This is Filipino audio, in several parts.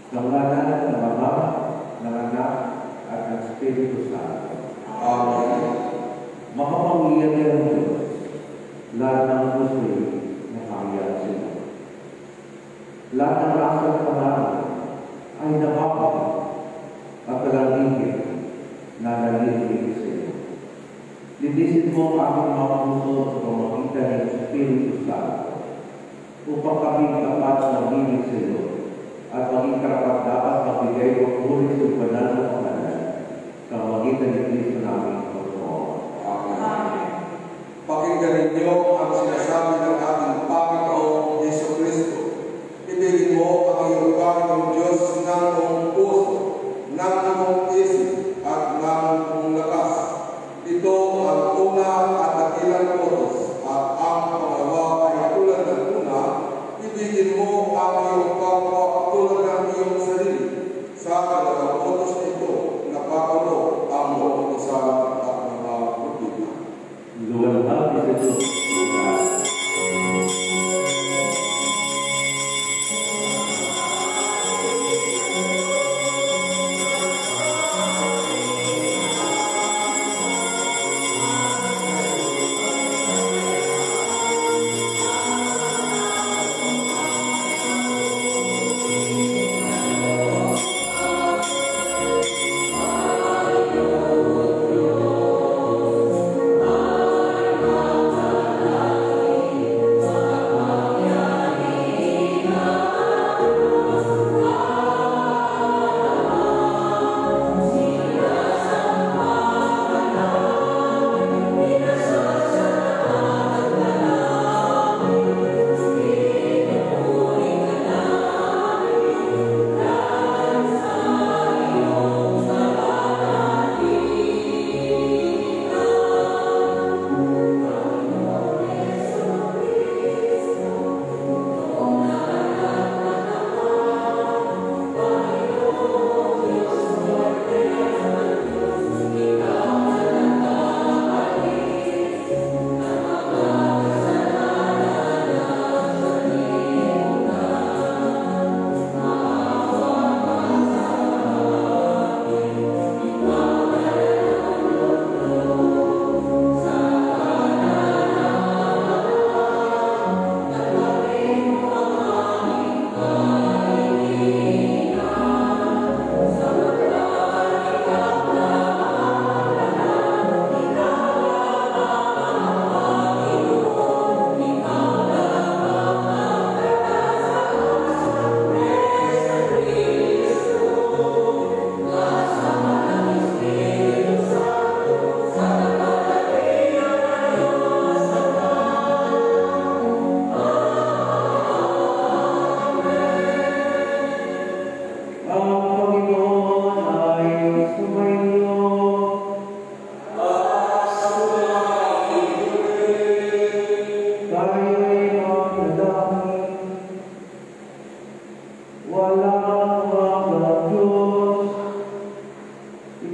Ng ngalan ng Ama, ng Anak, at ng Espiritu Santo. Amen. Makapangyarihan ng Diyos, lahat ng puso'y nakakaya sila. Lahat ng rasa ng pangalan ay napapag at talangigin na nalilingig sa iyo. Linisin mo ang aming mga puso sa pamamagitan ng Espiritu Santo upang kami tapat na magiging sa iyo at maging karapat-dapat magbigay ng puri sa banal na pangalan sa pamamagitan ng Kristo namin Panginoon. Amen. Pakinggan ninyo ang sinasabi ng ating Panginoong Jesucristo. Ibigin mo ang iyong Panginoong Diyos ng iyong puso, ng iyong isip, at ng iyong lakas. Ito ang una at dakilang utos, at ang pangalawa ay tulad ng una. Ibigin mo ang iyong kapwa tulad ng iyong sarili. Sa dalawang utos nito, napakulo ang mga utosan at mga propeta. Luwalhati sa Diyos.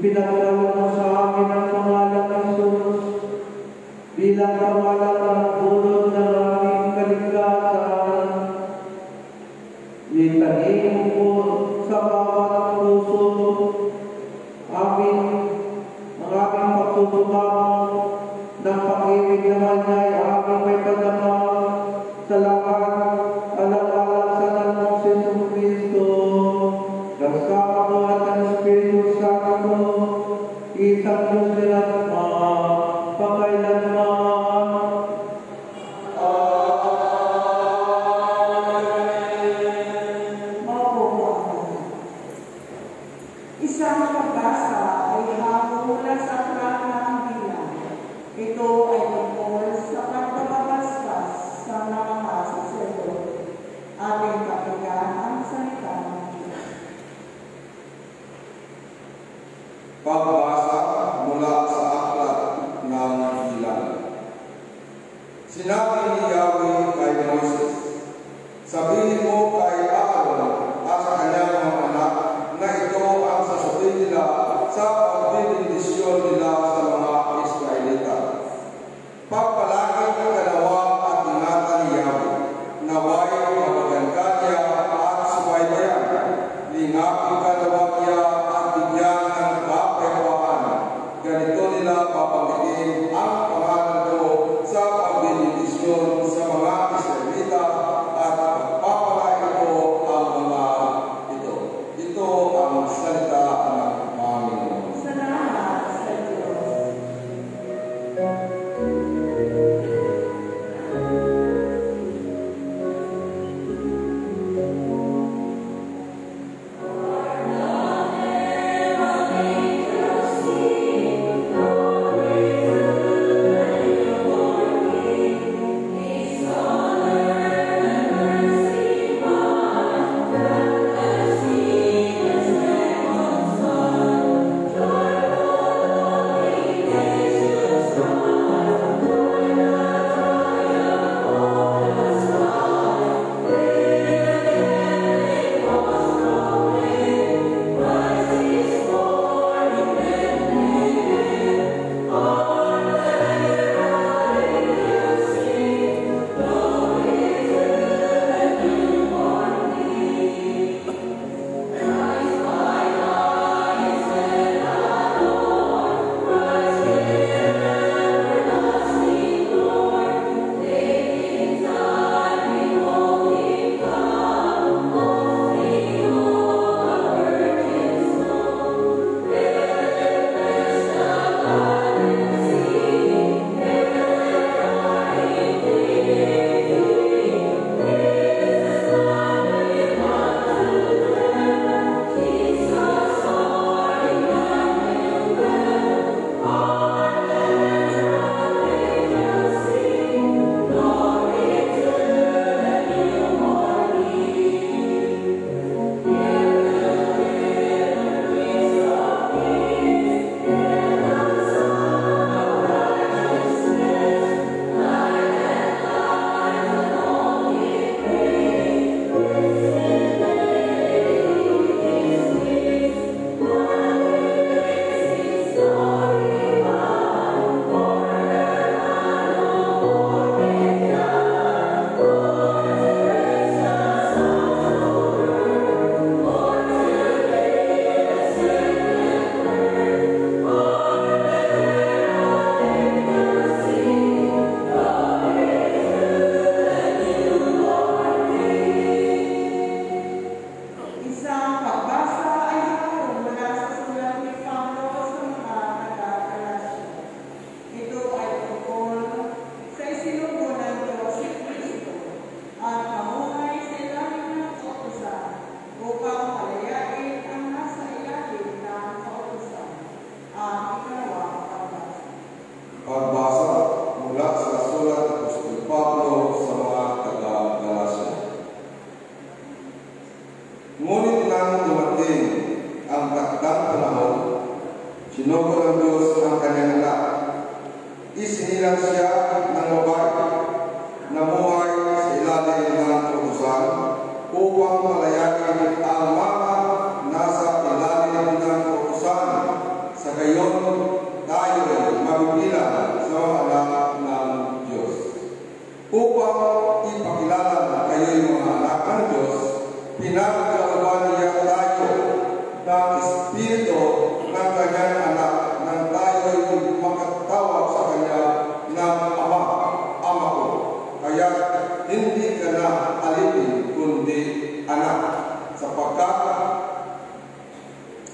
Ipinagkaloob mo sa amin ang pangalan ng Jesus bilang pamalatang bunod ng aming kaligtasan. Itagin mo sa bawat puso ang aming pagsusumamo ng pag-ibig naman niya ay aming may padama sa lahat alang-alang sa nanong Jesucristo. Kasama mo at ang Espiritu Santo, isang Diyos nilatma, pakailanman. Isang pagbasa ay mula sa aklat ng Bilang. Ito ay tungkol sa pagbabasbas sa mga saserdote. Ating pakinggan ang salita ng Diyos. Pagbasa mula sa aklat ng Bilang. Sinabi ni Yahweh kay Moises, sabihin mo kay Aaron at sa kanyang mga anak na ito ang sasabihin nila sa pagbibindisyon nila sa mga Israelita. Pagpalagay ang kalawa at ingatan ni Yahweh, naway mapaganda niya at subaybayan, bendisyon sa mga Israelita at pagpapalain ko ang mga ito. Ito ang salita ng Panginoon. Salamat sa Diyos. Ngunit nang dumating ang takdang panahon, sinugo ng Diyos ang kanyang anak. Isinilang siya ng babae, namuhay sa ilalim ng utusan upang malayain ang mga nasa ilalim ng utusan. Sa gayon, tayo mabibilang sa mga anak ng Diyos. Upang ipakilala kayo mga anak ng Diyos, pinagkalooban niya tayo ng Espiritu ng kanyang anak nang tayo'y makatawag sa kanya ng Ama, Ama ko. Kaya hindi ka na alipin kundi anak, sapagkat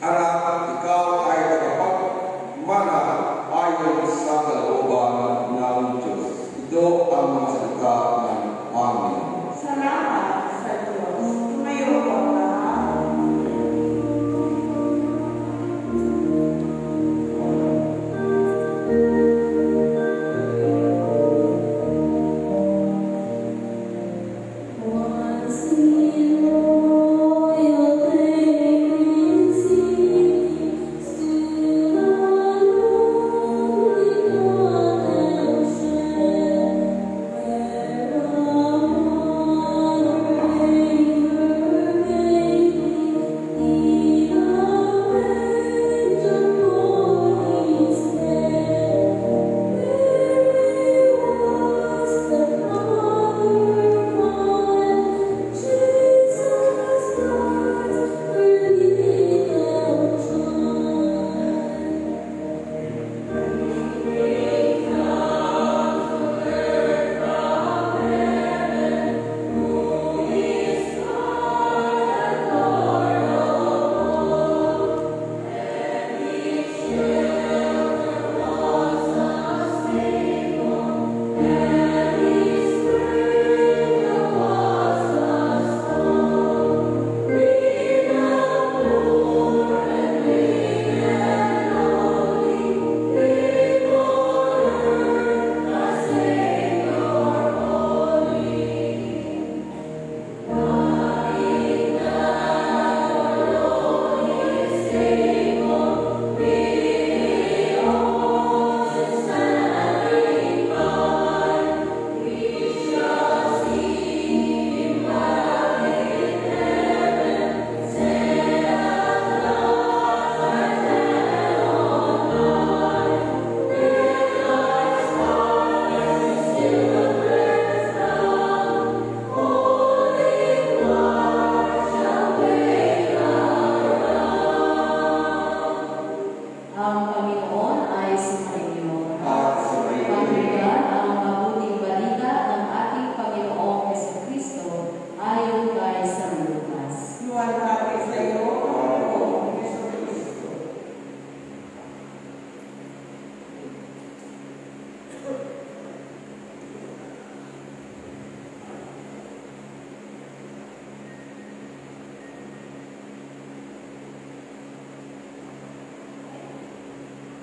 anak, ikaw ay tagapagmana ayon sa kalooban ng Diyos. Ito ang mga salita ng Panginoon. Salamat sa Diyos. Tumayo po na. Thank you.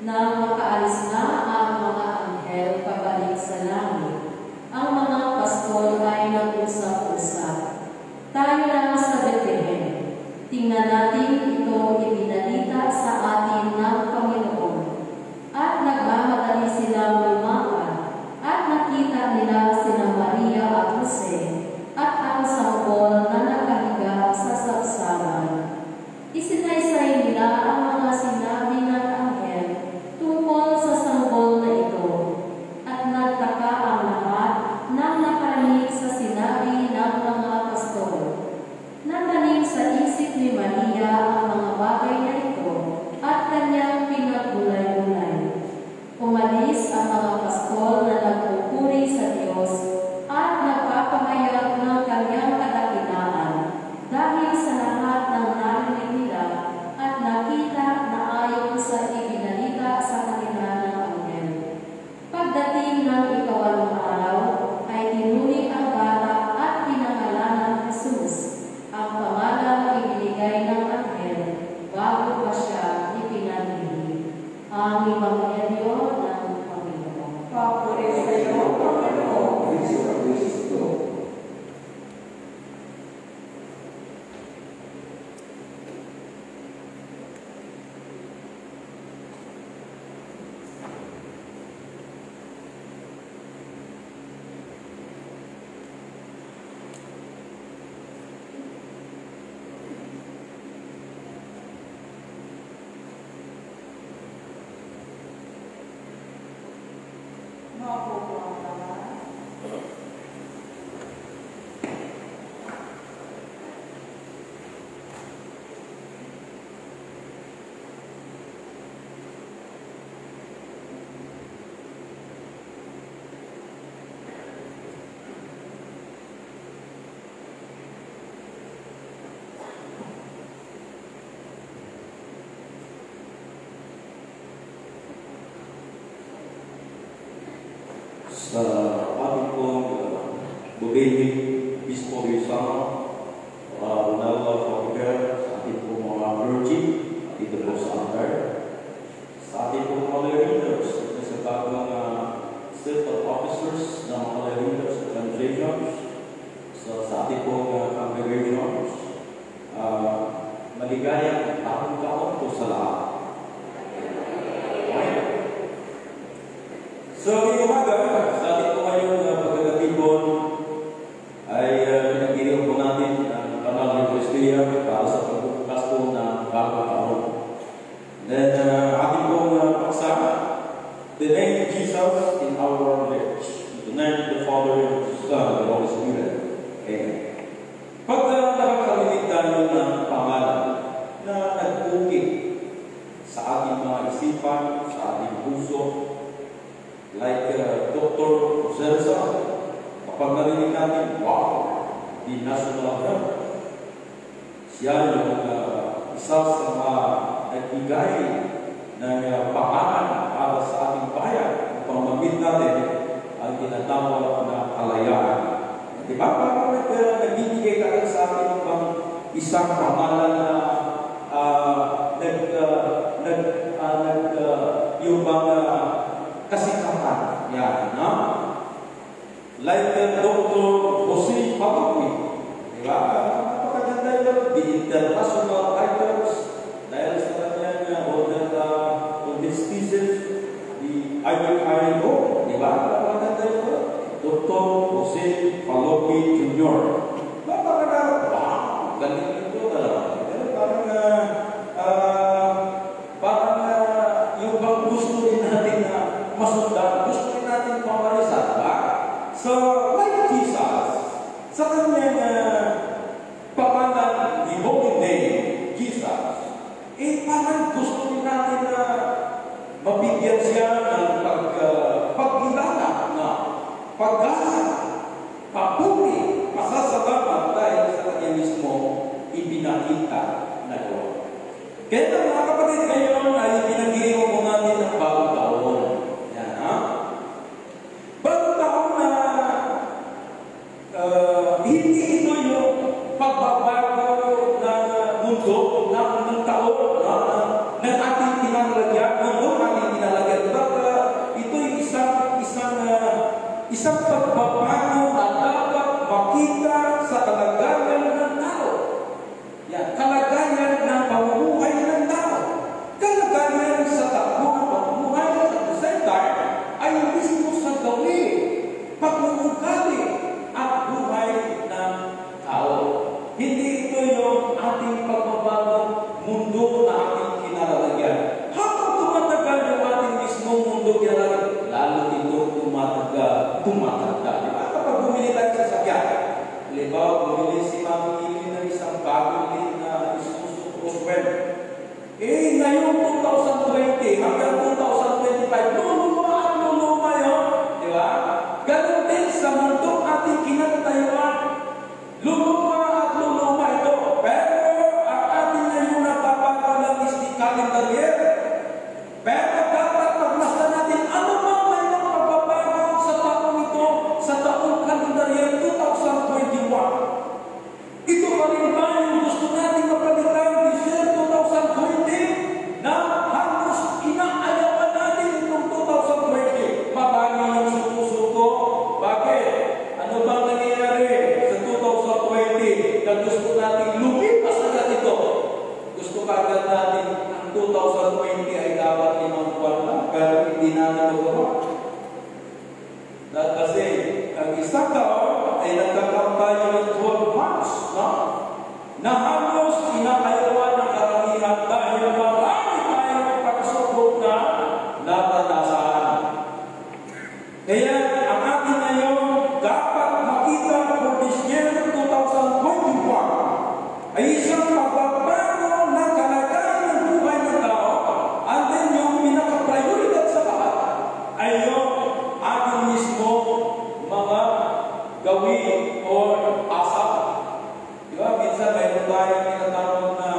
Nang makaalis na ang mga anghel pabalik sa langit, ang mga pastol ay nag-usap-usap. Tayo na sa Bethlehem. Tingnan natin ito ibinalita sa atin ng Panginoon. At nagmamadali silang lumakad, at nakita nila sina Maria at Jose, at ang sanggol na nakahiga sa sabsaban. Isinaysay nila ang mga sinabi ng anghel tungkol sa sanggol na ito, at nagtaka ang lahat nang nakarinig sa sinabi ng mga pastol. Natanim sa isip ni Maria ang mga bagay na ito at kanyang pinaggulay-gulay. Umalis ang mga pastol na nagpupuri sa Diyos at nagpapahayag ng kanyang kadakilaan dahil sa lahat ng narinig nila at nakita na ayon sa ibinalita sa kanila ng anghel. Pagdating ng ikawalong araw, ay tinuri ang bata at pinangalanan Jesus, ang pangalang ibinigay ng anghel bago pa siya ipinanili. Ang Ebanghelyo ng Panginoon. Papuri sa iyo, Panginoon. Kristo. Mabuo ang lahat. Sa ating pong Bubeni, Bispo Rizal, Ronaldo Fokker, sa ating pong mga clergy, dito po sa altar, sa ating pong mga leaders, sa bagong set of officers ng mga leaders at congregations, sa ating pong congregations, maligayang taon-taon po sa lahat. So, yung umaga, sa ating po ngayon pagkakatipon ay pinagdiriwang po natin ang Kanal ng Kristiya para sa pagbubukas po ng bagong taon. Then, ating pong pagsama, the name of Jesus in our lips. In the name of the Father, the Son, and the Holy Spirit. Amen. Pag nakakarinig tayo ng pangalan na nag-ukit sa ating mga isipan, sa ating puso, like Dr. Zelsa, kapag narinig natin, wow, the national health. Siya yung isa sa mga nagbigay ng pangalan para sa ating bayan upang mag-meet natin ang tinatawag na kalayaan. Di ba? Parang nagbibigay tayo sa atin ng isang pangalan na yung mga kasikatan. Yan, no? Like Dr. Jose Pabakwi. Diba? Napakaganda yun. The international items dahil sa kanyang on his thesis, the Iron Dome. Diba? Napakaganda yun. Dr. Jose Pabakwi Jr. Napakaganda. Wow! Galing ito talaga. Parang yung bang gusto din natin na masundan, gusto rin natin pamarisan, ba? So, like Jesus, sa kanyang pangalan, the holy name, Jesus, parang gusto rin natin na mabigyan siya ng pagkilala na pag-asa, papuri, pasasalamat dahil sa kanya mismo ibinakita na gawa. Kaya mga kapatid, ngayon ay pinagdiriwang po natin ng bagong taon. Yan, ha? Bagong taon na hindi ito yung pagbabago ng mundo, ng taon, ng ating pinangalagyan, mundo ating pagbabago na dapat makita sa kalagayan ng tao. Yan, kalagayan ng pamumuhay ng tao. Kalagayan sa takbo ng pamumuhay at the same time ay mismo sa gawin, pag-uugali at buhay ng tao. Hindi ito yung ating pagbabagong mundo na ating kinalalagyan. Habang tumatagal yung ating mismong mundo kinalalagyan, lalo ito tumatanda. Diba? Kapag bumili tayo sa sakyan, halimbawa, bumili si Mami Ili ng isang bagong na Isuzu Crosswell. Ngayon 2020 hanggang 2025, luluma yun. Diba? Ganun din sa mundo ating kinatayuan. Luluma at luluma ito. Pero ang ating ngayon napapago lang is the calendar year. Pero dapat pagmasdan natin ano ba mayroong pagbabago sa taong ito, sa taong calendar year 2021. Ito pa rin ba yung gusto natin mapalitan this year 2020 na halos inaayawan natin itong 2020? Mabali yung suko-suko. Bakit? Ano bang nangyayari sa 2020 na gusto natin lumipas agad ito? Gusto kagad natin ang 2020 ay dapat 5 buwan lang, pero hindi natin magawa. Dahil kasi ang isang taon ay nagkakaroon tayo ng 12 months, no? Na halos inakayawan ng karamihan dahil marami tayong pagsubok na naranasan. Kaya ang atin ngayon dapat makita for this year 2021 ay isang pagbabago ng kalagayan ng buhay ng tao, and then yung pinaka-prioridad sa lahat ay yung ating mismo mga gawin o asap. Diba? Minsan mayroon tayong tinatawag na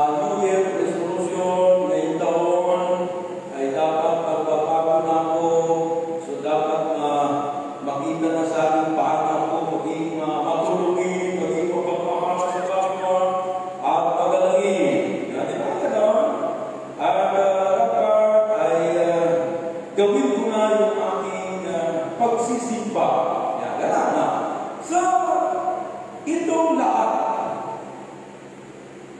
New Year resolution, ngayong taon ay dapat magbabago na ako. So dapat makita na sa akin paano ako maging matulungin, maging magpapahal sa kapwa at magalangin. Yan, diba? At dapat ay gawin ko na yung aking pagsisimba. Yan, gano'n na. So, itong lahat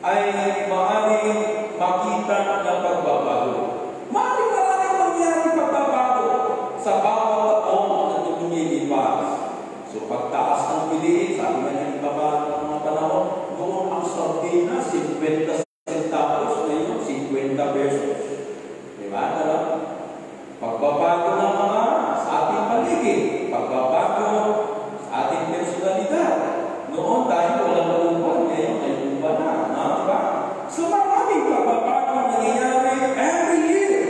ay maaaring makita ng pagbabago. Maaaring maraming mangyari pagbabago sa bawat taon na lumilipas. So, pagtaas ng piliin, sabi nga ng iba ng mga panahon, noon ang sardinas, 50 centavos, ngayon 50 pesos. Diba? Pagbabago ng mga sa ating paligid, pagbabago sa ating personalidad. Noon tayo walang malumpan, ngayon may lumpan na. Diba? So maraming pagbabago nangyayari every year.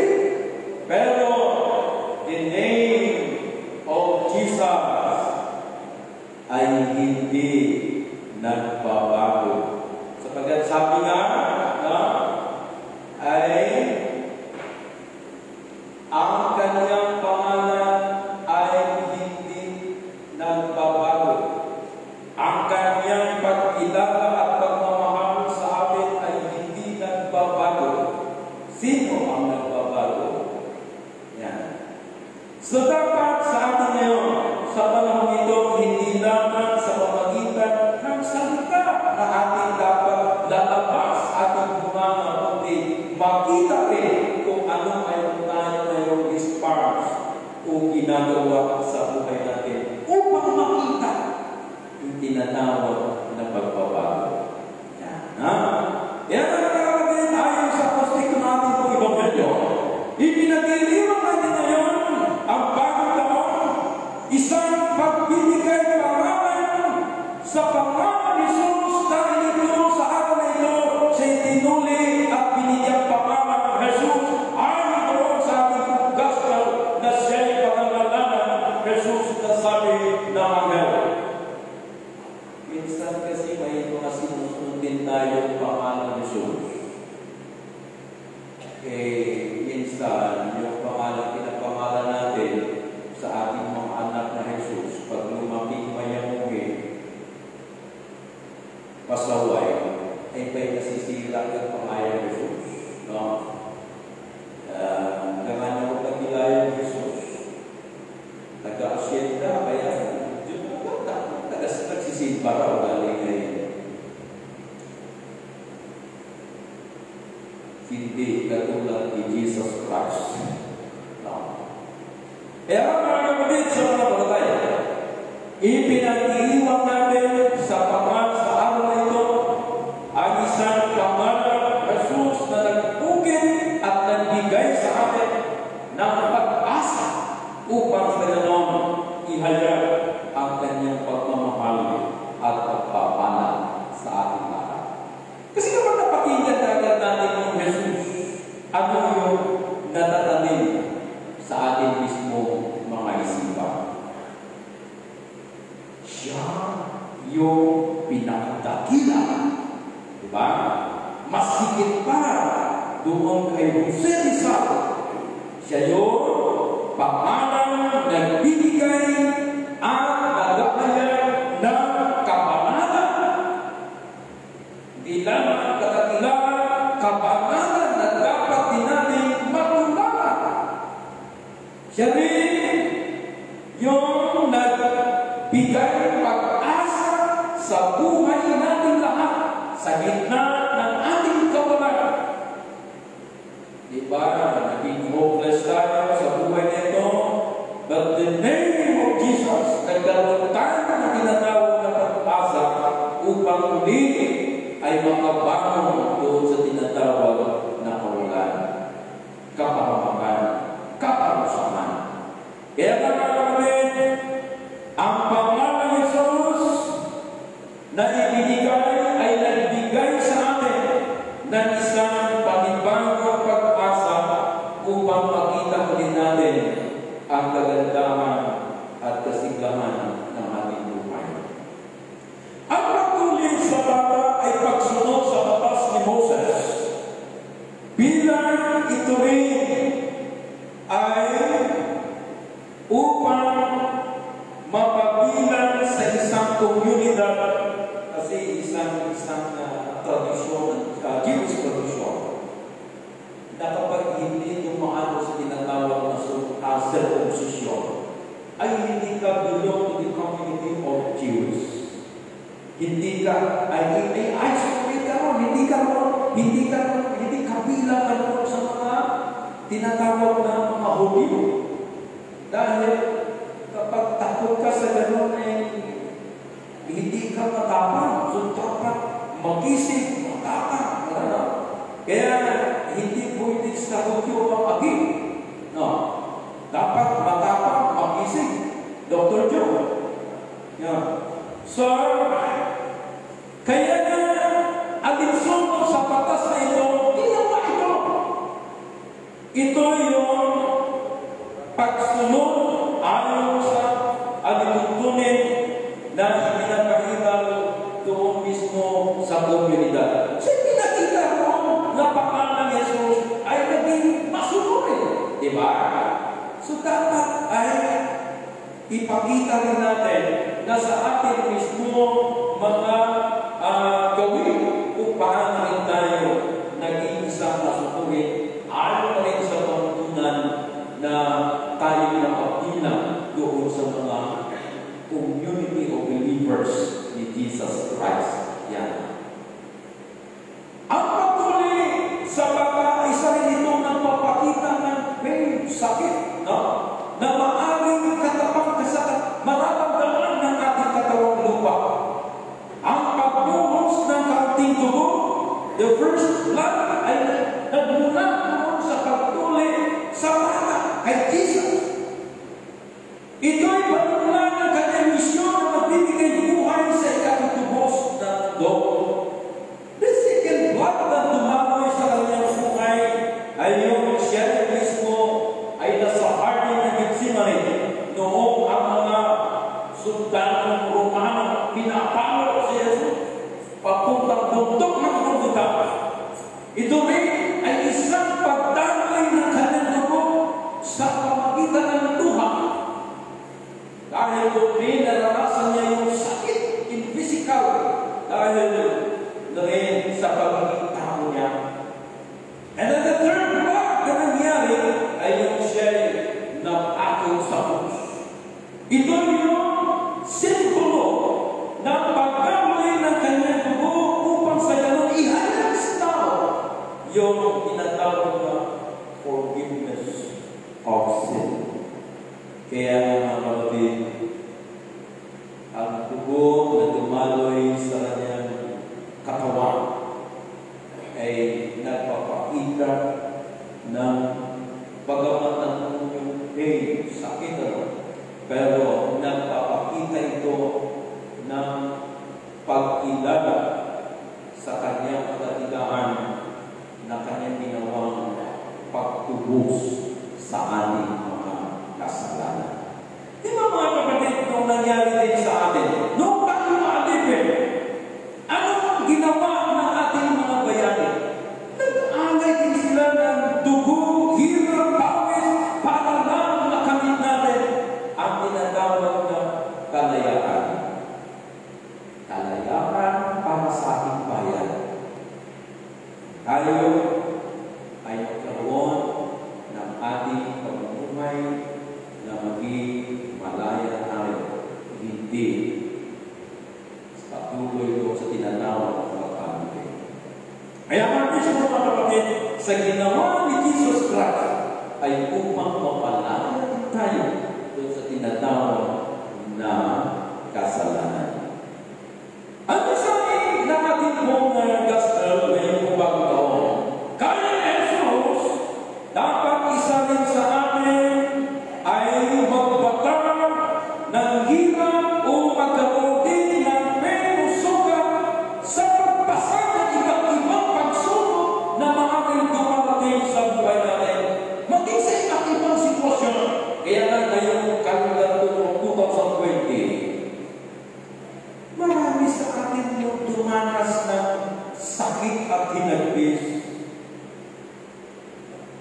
Pero the name of Jesus ay hindi nagbabago. Sapagkat sabi nga, ay ang kanyang pangalan ay hindi nagbabago. Ang kanyang pag-ilaga at pagmamahal sa atin ay hindi nagbabago. Sino ang nagbabago? Yan. So dapat sa atin ngayon, sa panahon ito, hindi lamang sa pamagitan ng salita na ating dapat lalabas ating bumanga, kundi makita rin kung ano mayroon tayo ngayong response o ginagawa sa buhay natin upang makita yung tinatawag na pagbabago. Yan. Yan ang nakalagay ayon sa apostiko natin po Ebanghelyo. Ipinagdiriwang natin ngayon ang bagong taon, isang pagbibigay pangalan sa pangalan ni Jesus dahil ito sa araw na ito siya tinuli at binigyang pangalan ng Jesus ay doon sa ating gospel na siya'y pangangalanan ng Jesus na sabi ng anghel. Minsan kasi may mga sinusunod din tayong pangalan ni Jesus. Minsan yung pangalan, pinapangalan natin sa ating mga anak na Jesus, pag lumaki mayamuhin, pasaway, ay ba'y nasisira ang pangalan ni Jesus? No? Gangan niyo kung nagkilala ni Jesus. para ugali ngayon. Hindi katulad ni Jesus Christ. No. Kaya mga kapatid sa mga balatay, ipinag-iiwan natin sa pangalan sa araw na ito ang isang pangalan Jesus na nagpugin at nagbigay sa atin ng pag-asa upang sa ganon ihayag ang kanyang pagmamahal at pagpapala sa ating lahat. Kasi kapag napakinggan agad natin yung Jesus, ano yung natatanim sa ating mismo mga isipan? Siya yung pinakadakila. Diba? Mas higit pa doon kay Jose Rizal. Siya yung pangalan nagbibigay at nagahayag ng kabanalan. Di lamang kadakilaan, kabanalan na dapat din natin matularan. Siya rin yung nagbigay pag-asa sa buhay natin lahat sa gitna ng ating kawalan. Diba? Naging hopeless tayo sa buhay nito. But the name of Jesus, nagkaroon tayo na tinatawag na pag-asa upang muli ay makabangon doon sa tinatawag na kawalan, kapahamakan, kaparusahan. Kaya mga kapatid, ang pangalan ng Jesus na ibinigay ay nagbigay sa atin ng isang panibagong pag-asa upang makita ulit natin ang kagandahan at kasiglahan ng ating buhay. Ang pagtulid sa bata ay pagsunod sa batas ni Moses. Bilang ito rin ay upang mapabilang sa isang komunidad, kasi isang tradisyon, Jewish tradisyon, na kapag hindi dumaan sa tinatawag na circumcision, ay hindi ka belong to the community of Jews. Hindi ka, ay isolate ka ron, hindi kabilang ka ron sa mga tinatawag na mga Hudyo. Dahil kapag takot ka sa gano'n hindi ka matapang. So dapat magising, matapang. Kaya hindi pwede sa Hudyo ang aging. No. Dapat matapang, magising. Dr. Joe. Yeah. So, kaya na alinsunod sa batas na ito, ginawa ito. Ito yung pagsunod ayon sa alituntunin na pinapakita doon mismo sa komunidad. Sa pinakita mo na pangalan ni Jesus ay naging masunurin. Diba? So dapat ay ipakita rin natin na sa atin mismo mga gawin upang rin tayo naging isang masunurin ayon rin sa pagtunan na tayo nakapila doon sa mga community of believers ni Jesus Christ. Yan. Ang pagtuli sa bata, isa rin ito nagpapakita ng may sakit, no? Na maaaring katapang mararamdaman ng ating katawang lupa. Ang pagbuhos ng kaunting dugo, the first blood ay nagmula doon sa pagtuli sa bata kay Jesus. Ito'y pagmula ng kanyang misyon na magbibigay buhay sa ikatutubos ng dugo. The second blood na tumamoy sa kanyang buhay ay yung siya mismo ay nasa hardin ng Gethsemane noong ang mga sundalong Romano pinapalo si Jesus papuntang bundok ng Golgotha. Ito rin ay isang pagdaloy ng kanyang dugo sa pamagitan ng luha. Dahil doon rin naranasan niya yung sakit in physical dahil na rin sa pagiging tao niya. And then the third blood na nangyari ay yung siya nag-akong sa krus. Ito yung simbolo ng pag forgiveness of sin. Kaya mga kapatid, ang dugo na dumaloy sa kanyang katawan ay nagpapakita ng bagamat ang yung pain, sakit pero nagpapakita ito ng pagkilala sa kanyang katigaan na kanyang ginawang pagtubos sa ating mga kasalanan. Di ba mga kapatid, nung nangyari din sa atin, nung tayo maalipin, anong ginawa ng ating mga bayani? Nag-alay din sila ng dugo, hirap, pawis, para lang makamit natin ang tinatawag na kalayaan. Kalayaan para sa ating bayan. Tayo ay magkaroon ng ating pamumuhay na maging malaya tayo, hindi patuloy doon sa tinatawag ng pagkakamali. Kaya mga kapatid, sa ginawa ni Jesus Christ ay upang mapalaya tayo doon sa tinatawag na kasalanan. Ang isang na ating pong gospel ngayong bagong taon, kaya Jesus, dapat isa rin sa amin ay magbata ng hirap o magkaroon din ng penusugan sa pagpasag ng iba't ibang pagsubok na maaaring dumarating sa buhay natin. Maging sa iba't ibang sitwasyon. Kaya nga ngayong kalendar 2020, marami sa atin yung dumanas ng sakit at hinagpis.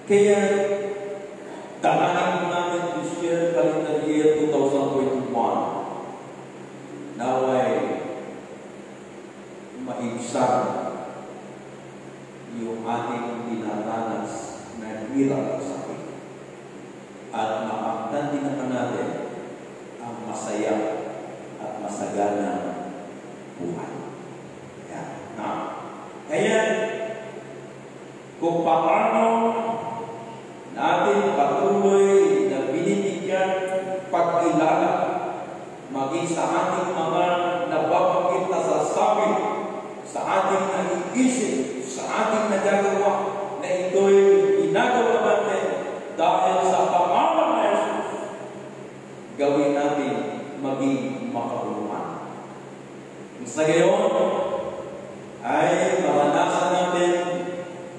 Kaya dalanan namin this year, calendar year 2021, naway maibsan yung ating dinaranas na hirap sa sakit. At mapagtan din naman natin ang masaya at masagana buhay. Yan. Kaya, kung paano natin patuloy na binibigyan pagkilala maging sa ating mga nababanggit na sasabi, sa ating nag-iisip, sa ating nagagawa, na ito'y ginagawa natin dahil sa pangalan na Jesus, gawin natin maging makabuluhan. Sa gayon, ay maranasan natin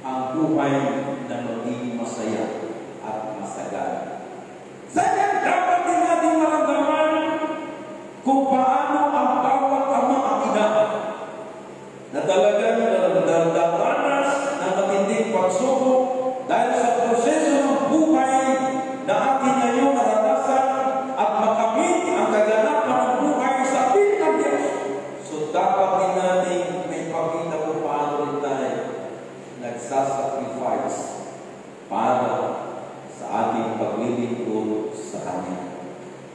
ang buhay na maging masaya at masagana. Saan dapat din natin maramdaman kung paano ang bawat ama at ina na talagang nagdaranas ng matinding pagsubok dahil sa proseso ng buhay na atin ngayon naranasan at makamit ang kaganapan ng buhay sa piling ng Diyos. So dapat din natin may pakita kung paano rin tayo nagsasacrifice para sa ating paglilingkod sa Kanya.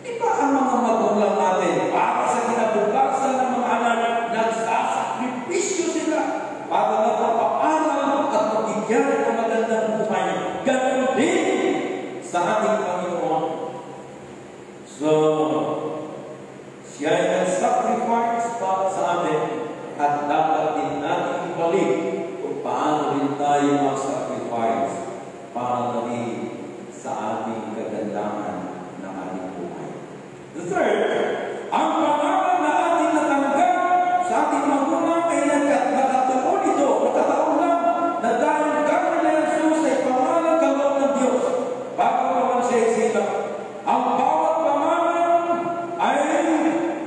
Di ba ang mga magulang natin para sa kinabukasan ng mga anak nagsasakripisyo sila para napapaaral at mabigyan ng magandang buhay? Ganun din sa ating Panginoon. So, siya ay nag-sacrifice para sa atin at dapat din natin ibalik kung paano rin tayo mag-sacrifice para naging sa ating kagandahan ng ating buhay. The third, ang pangalan na ating natanggap sa ating magulang ay nakataon ito, nakataon lang na dahil kami na Jesus ay pangalan kaloob ng Diyos bago naman siya sila. Ang bawat pangalan ay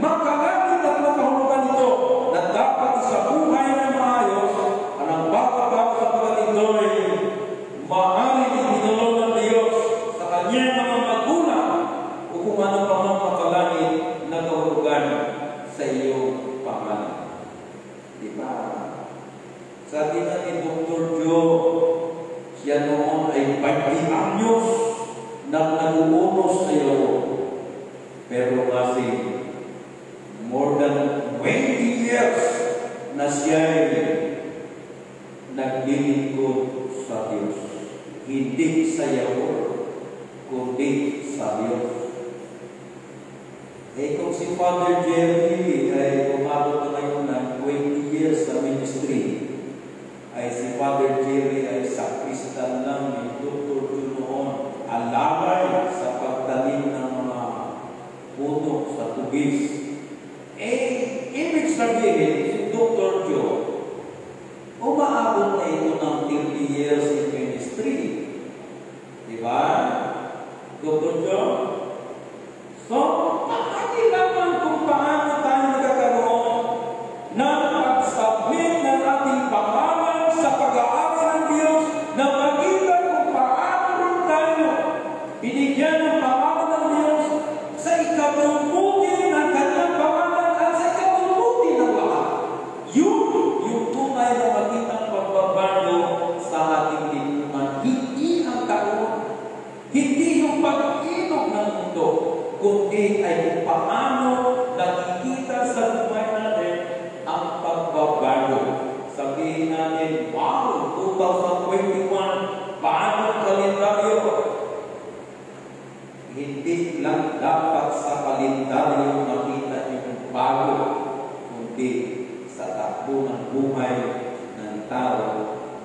makalangit at makahulugan ito na dapat sa buhay na maayos at ang bawat sa pagdating doon ay maaari din binulong ng Diyos sa kanyang mga magulang o kung ano pa mang makalangit na kahulugan sa iyong pangalan. Diba? Sabi na ni Dr. Joe, siya noon ay 20 anyos na naguunos sa iyo. Pero kasi more than 20 years na siya ay naglilingkod sa Diyos. hindi sa yawa, kundi sa Diyos. Kung si Father Jerry ay umabot na ngayon ng 20 years sa ministry, ay si Father Jerry ay sakristan lang ni Dr. Junoon, alabay sa pagtanim ng mga puno sa tubis. Ibig sabihin, si Dr. Joe, umaabot na ito ng 30 years in ministry. Diba? Dr. Joe? So, pakilaman kung paano tayo nagkakaroon ng pag-submit ng ating pangalan sa pag-aari ng Diyos na makita kung paano tayo binigyan ng pangalan ng Diyos sa ikabulubuti ng kanyang pangalan at sa ikabulubuti ng lahat. Yung tunay na makitang pagbabago sa ating lipunan. Hindi ang taon, hindi yung pag-inog ng mundo, kundi ay kung paano nakikita sa buhay natin ang pagbabago. Sabihin natin, wow, 2021, paano kalendaryo? Hindi lang dapat sa kalendaryo makita yung bago, kundi sa takbo ng buhay ng tao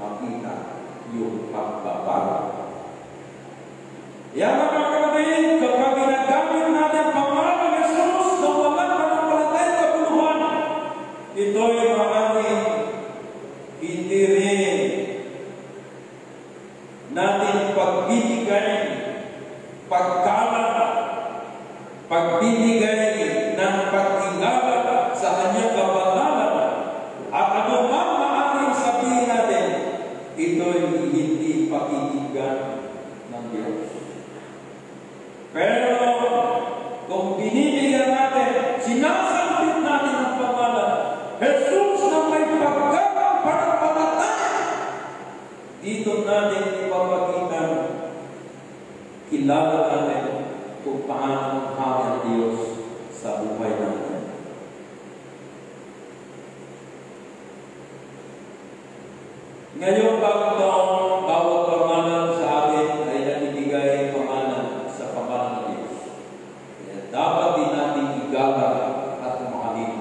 makita yung pagbabago. Yan mga kapatid, kapag ginagamit natin pangalan ng Jesus na walang pananampalatayang kabuluhan, ito'y maaaring hindi rin natin pagbibigay, pagbibigay ng pagkilala sa kanyang kabanalan. At ano man maaaring sabihin natin, ito'y hindi pakikinggan ng Diyos. Pero kung binibigyan natin, sinasambit natin ang pangalan, Jesus na may paggalang pananampalataya, dito natin ipapakita, kilala natin kung paano mahal ang Diyos sa buhay natin. Ngayon, bawat pangalan sa atin ay nanibigay pangalan sa pangalan ng Diyos. Kaya dapat din natin igalang at mahalin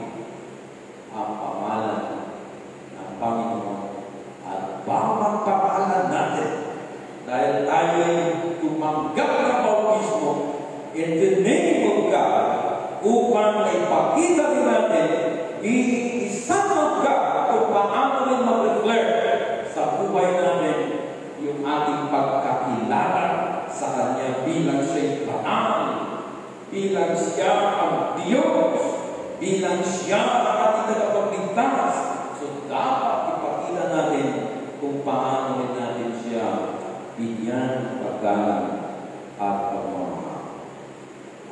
ang pangalan ng Panginoon at bawat pangalan natin dahil tayo ay tumanggap ng bautismo in the name of God upang ipakita din natin isang of God kung paano rin mag-reflect sa buhay natin yung ating pagkakilala sa Kanya bilang siya'y banal, bilang siya ang Diyos, bilang siya ang ating tagapagligtas. So dapat ipakita natin kung paano rin natin siya bigyan ng paggalang at pagmamahal.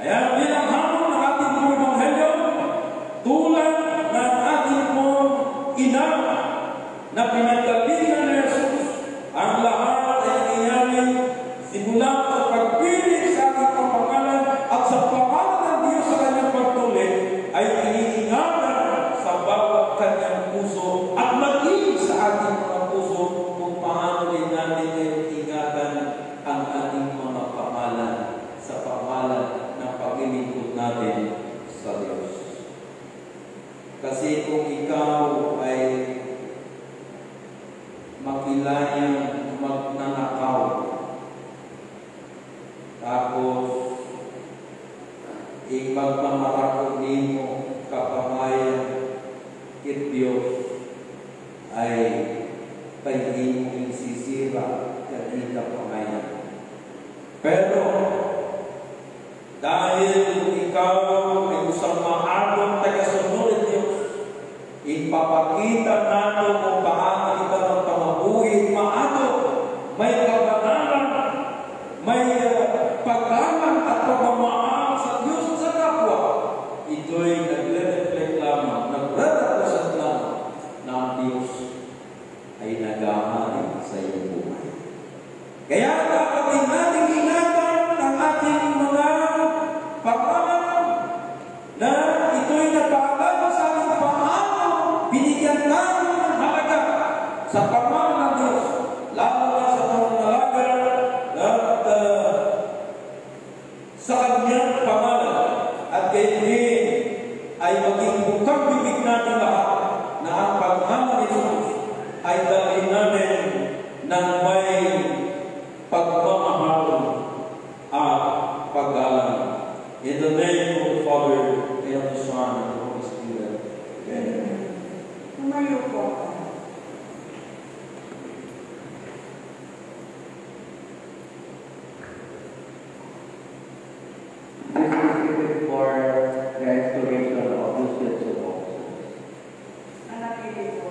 Ayan, bilang hamon ng ating pong Ebanghelyo, tulad ng ating pong ina na pinagdalingan ni Jesus, ang lahat ay nangyayari simula sa pagpili sa ating kapangalan at sa pangalan ng Diyos sa kanyang pagtuloy ay iniingatan sa bawat kanyang puso at maging sa ating mga puso kung paano din natin ingatan ang ating mga pangalan sa pangalan ng paglilingkod natin sa Diyos. Kasi kung ikaw ay makilayang magnanakaw, tapos ipagmamarakot mo kapamayan kit Diyos, ay hindi mo insisira kasi kapamayan. Pero dahil ikaw ay isang mahalong tagasunod ng Diyos, ipapakita natin kung paano kita magpamabuhi maano, may kabanalan, may paggalang at pagmamahal sa Diyos sa kapwa. Ito'y nagre-reflect lamang, nagre-represent lamang na ang Diyos ay nag-ahari sa iyong buhay. Kaya dapat din natin ingatan ang ating mga pangalan At kayo ay maging bukang bibig natin lahat na ang pagmamahal ni Jesus ay dalhin natin ng may pagmamahal at paggalang. In the name of the Father, and of the Son, and of the Holy Spirit. Amen. Tumayo po. This is given for the exploration of the spirits of officers. Nanatili po.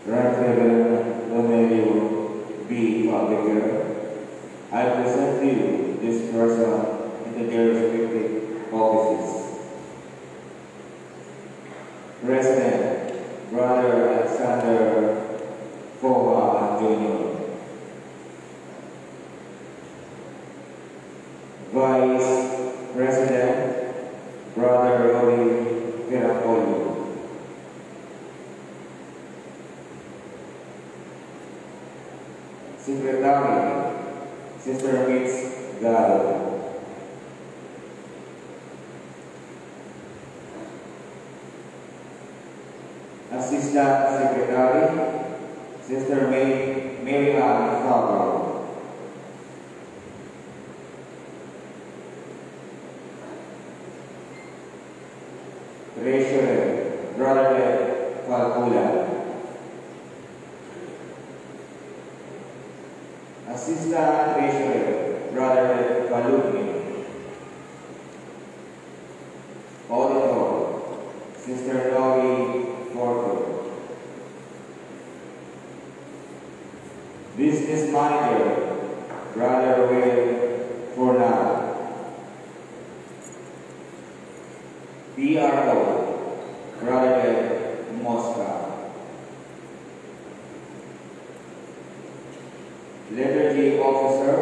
Reverend Romeo B. Fabrica, I present to you this person into their respective offices. President, Brother Alexander Foha Jr. Vice President, Brother Rory Ferrapoli. Secretary, Sister Mitz Gado. Assistant Secretary, Sister Mary Ann Fowler. Treasurer, Brother Falcula. Assistant Treasurer, Brother Kalugni. Auditor, Sister Lori Forto. Business Manager, Brother Will Fornal. PRO, Brother Mosca. Liturgy Officer,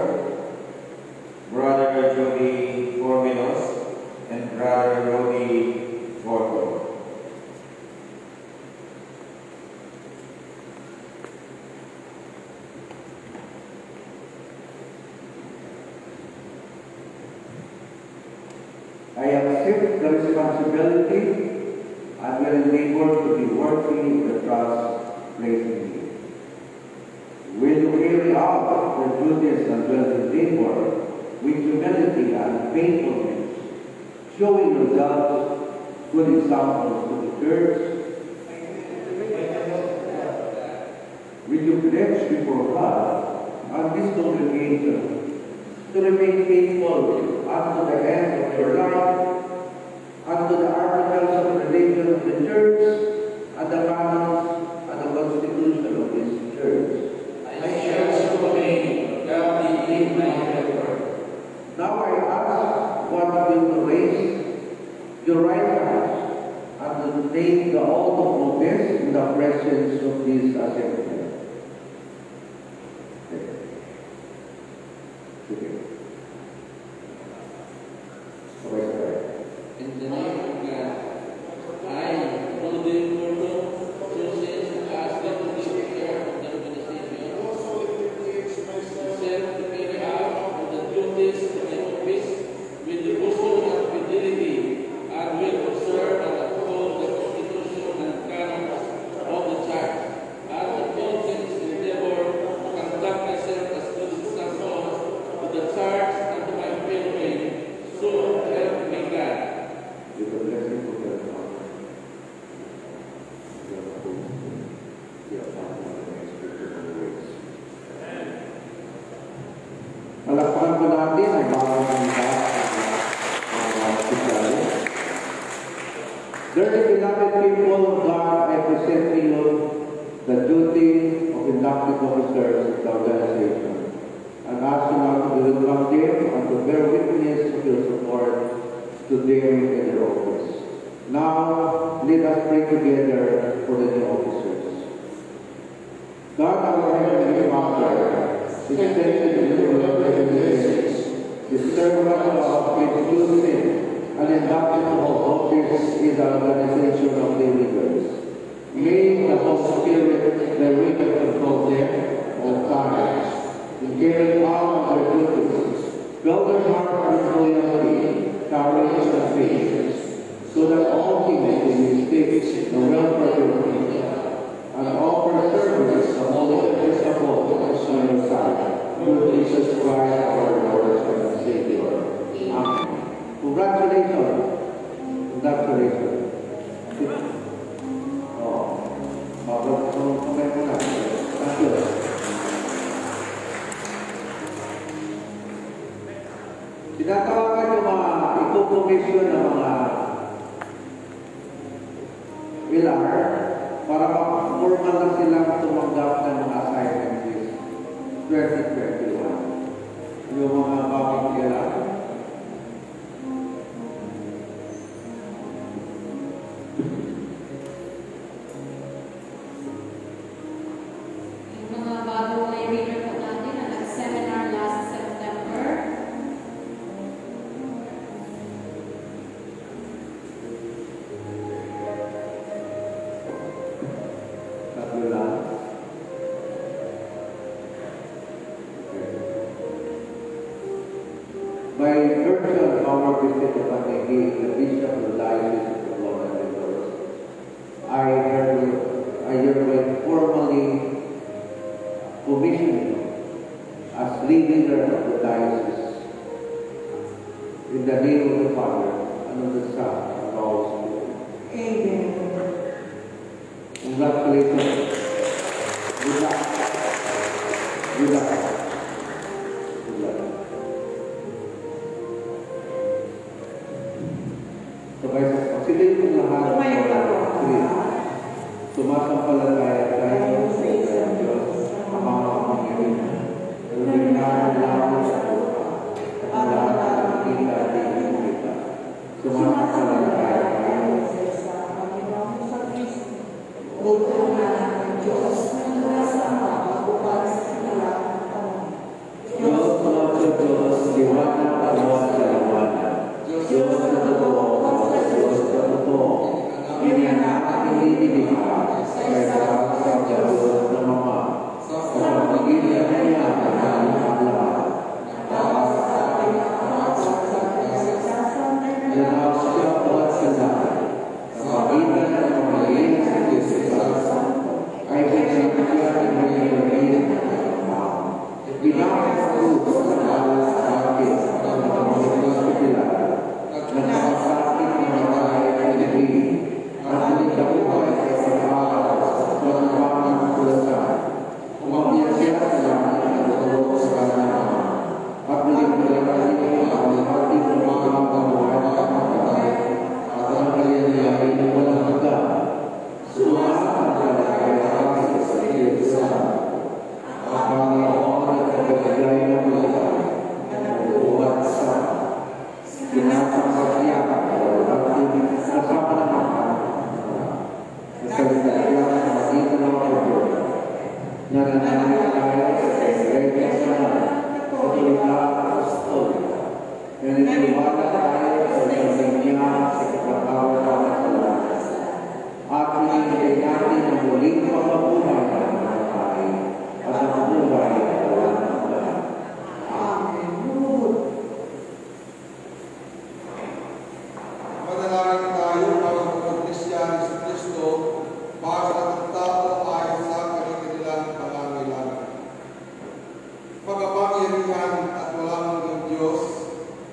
Brother Jody Forminos and Brother Rodi Forto. I accept the responsibility and will endeavor to be worthy of the trust placed in me. Will carry out the duties and will endeavor with humility and faithfulness, showing yourselves good examples to the church. Will you pledge before God and this congregation to remain faithful unto the end of your life, unto the articles of religion of the church, and the canons and the constitution of this church? I shall so obey, God be my helper. Now I ask one of you to raise your right hand and to take the oath of office in the presence of this assembly. In the name of God, I, Rodin Porto, chosen as the chair of the organization, myself to carry out the duties of the office with devotion and fidelity, and will observe and uphold the constitution and canons of the church, and to conscience endeavor to conduct myself as good example to the church Dearly beloved people of God, I present to you the duty of inducted officers of the organization. And ask you not to welcome them and to bear witness of your support to them in their office. Now, let us pray together for the new officers. God, our Heavenly Father, extended in your blessings, the servant of introducing and inducted to office in the organization of the believers. May the Holy Spirit direct and control them, O God, in carrying out their duties, build their heart with loyalty, courage, and faith, so that all things will speak the welfare of your people, and offer service of all the principles on your side, through Jesus Christ, our Lord and Savior. Amen. Congratulations. Congratulations. Oh, comment mo na. Thank you. Tinatawagan yung mga ito-commission ng mga LR para formal na silang tumanggap ng mga assignment list 2021. Yung mga bagong LR. Yung mga bagong lay reader po natin na nag-seminar last September. By virtue of our visit to Panegi, the Bishop of the Diocese of Los Angeles, I hereby formally commission you as lead leader of the diocese in the name of the Father, and of the Son, and of the Holy Spirit. Amen. Congratulations. Good luck. Good luck. Good luck. Sabay sa pagsilid ng lahat. Tumayo ka po. Sumasampalataya tayo sa isang Diyos, Ama ang Panginoon. Naging lang sa buka. At lahat ang nakita at ikinita. Sumasampalataya tayo. Buto na ng Diyos na nasa mga upang sa kanilang panahon. Diyos tulad sa Diyos, liwanag tawad sa liwanag. Diyos na totoo, Diyos na totoo. Inianak at iniiligha, kaya sa Diyos na Mama. Sa pagpagilian niya ang kanyang lahat. Taas sa ating amat sa kasagsasan, dalaw siya buhat sa lahat. Sa pagitan ng pamilya sa Diyos ay pinagkakaya ng mga pamilya ng tao. Binakit sa Diyos na bawat sa akin ang mga pagkakilala. Nagkakasakit ng mga bahay ng Pilipinas. At nagkabuhay sa pag-aaral sa pagkakang ng kulasan. Umakyat siya sa langit at natulog sa kanyang ama. At naligtaran niya ang ating mga kabuhay at kapatay. At ang kanyang ay walang hanggan. Sumasahan ka na kaya sa iyo sa ang Panginoon at kagbigay ng buhay at buhat sa pinapakasyakan at ating kasama ng mga nagsalitayan sa magitan ng mga pagod na nananalig tayo sa Iglesia Nacional Católica Apostolica na nagtiwala tayo sa sasabihin niya sa kapatawad natin sa lahat at hinihintay natin ang muling pagkabuhay ng mga tayo at ang buhay na walang hanggan. Amen. Manalangin tayo para sa Kristiyanos sa Kristo para sa nagtao ayon sa kanilang pangangailangan. Pagkapangyarihan at walang hanggang Diyos,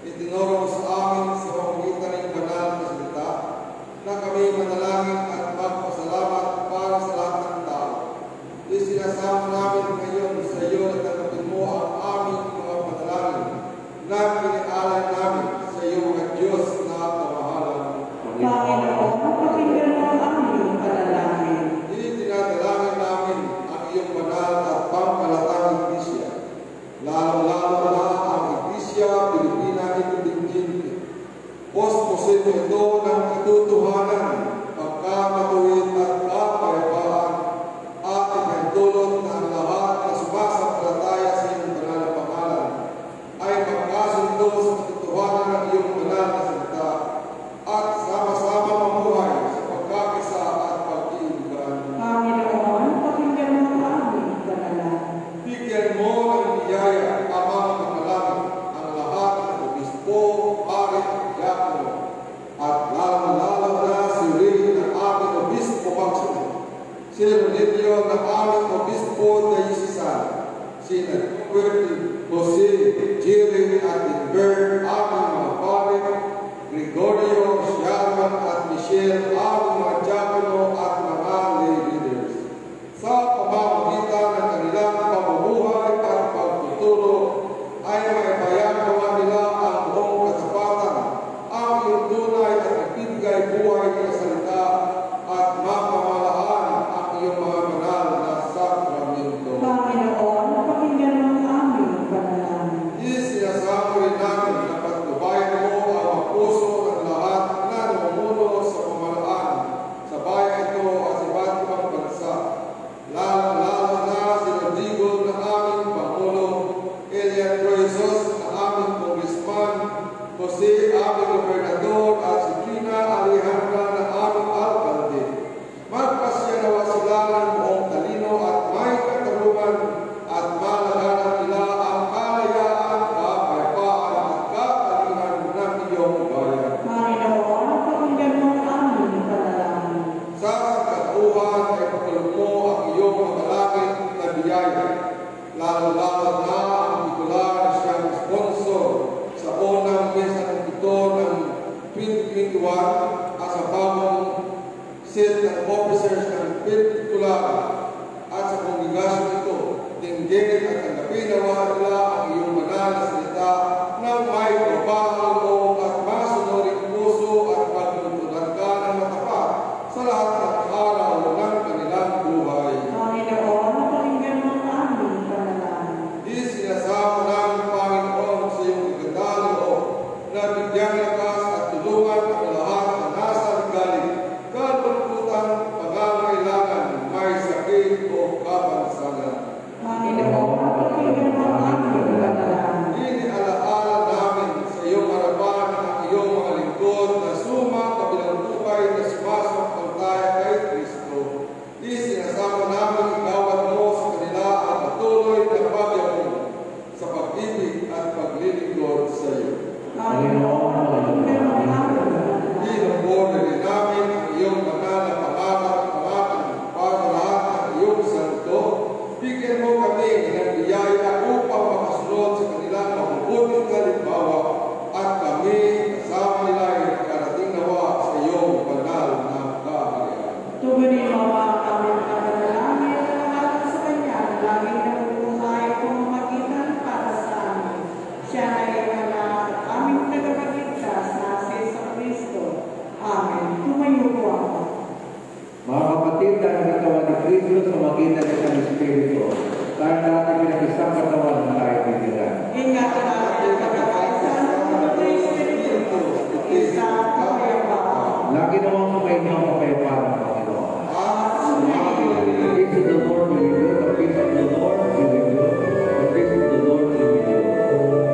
itinuro mo sa amin sa pamamagitan ng banal na salita na kami manalangin at magpasalamat para sa lahat ng tao. Isinasama namin ngayon sa iyo at tanggapin mo ang aming mga panalangin na inialay namin sa iyo at Diyos na kamahalan. Panginoon, lalo-lalo na ang Iglesia Pilipina Independiente. Posposin mo ito ng katotohanan, pagkamatuwid at kapayapaan, at ipagdulot na ang lahat na sumasampalataya sa iyong banal na pangalan ay magkasundo sa katotohanan ng iyong banal na salita at sama-sama mamuhay sa pagkakisa at pag-iibigan. Panginoon, pakinggan mo ang aming panalangin. Bigyan mo ng biyaya amang panalangin ang lahat ng obispo, pari, diakono, at lalong-lalo na si Ray ng aming obispo Maximo, si Renilio ng aming obispo Diocesan, si Edward, Jose, Jerry at Inver, aming mga pari, Gregorio, Sharon at Michelle, aming mga diakono at mga lay leaders. Sa pamamagitan ng kanilang pamumuhay at pagtuturo ay maipayagawa nila ang buong katapatan, ang iyong tunay at nagbibigay buhay na salita at mapamalaan ang iyong mga banal na sakramento. Panginoon, pakinggan mo ang aming panalangin. Isinasamo rin namin na patnubayan mo ang mga puso ng lahat na namumuno sa pamalaan sa bayan ito at sa iba't ibang bansa. Lalo na si Rodrigo na aming Pangulo, Elian Troysos na aming Congressman, Jose aming Gobernador at si Gina Alejandra na aming Alcalde. Magpasya nawa sila ng buong talino at may katarungan at malaganan nila ang kalayaan, kapayapaan at kakalingan ng iyong bayan. Panginoon, pakinggan mo ang aming panalangin. Sa katauhan ay pagkalog mo ang iyong magalangit na biyaya, lalo-lalo na ang titular siyang sponsor sa unang mesa ng ito ng 2021 at sa bagong set ng officers ng titular at sa kongregasyon ito, dinggin at tanggapin nawa nila ang iyong banal na salita ng may trabaho at masunuring puso at pagtutunan ka ng matapat sa lahat ng araw ng kanilang buhay. Panginoon, pakinggan mo ang aming panalangin. Isinasamo namin, Panginoon, sa iyong ikandang loob na bigyang lakas at tulungan ang lahat na nasa ligalig, kalungkutan, pangangailangan, may sakit o kapansanan. Panginoon, pakinggan mo ang aming panalangin. Inialaala namin sa iyong harapan ang iyong mga lingkod na suma kabilang buhay na sumasampalataya kay Kristo. Isinasama namin igawad mo sa kanila ang patuloy na pagyabong sa pag-ibig at paglilingkod sa iyo. Panginoon, pakinggan mo ang aming panalangin. Inumpone rin namin ang iyong banal na pangalan para lahat ng iyong santo. Bigyan mo kami ng biyaya upang makasunod sa kanilang mabubuting halimbawa at kami kasama nila ay nakarating nawa sa iyong banal na kaharian. Tugunin mo ang aming panalangin at sa Kanya laging nabubuhay kung magitan para sa amin. Siya ay ang anak at aming tagapagligtas na si Kristo. Amen. Tumayo po ako. Mga kapatid, dahil katawan ni Kristo sa magitan ng San Espiritu, tayo natin pinag-isang katawan na tayo bibigyan. Ingatan natin ang pagkakaisan ng mga Espiritu. Isa kapayapaan. Lagi namang sumayin ang kapayapaan ng Panginoon. The peace of the Lord be with you. The peace of the Lord be with you. The peace of the Lord be with you. Amen.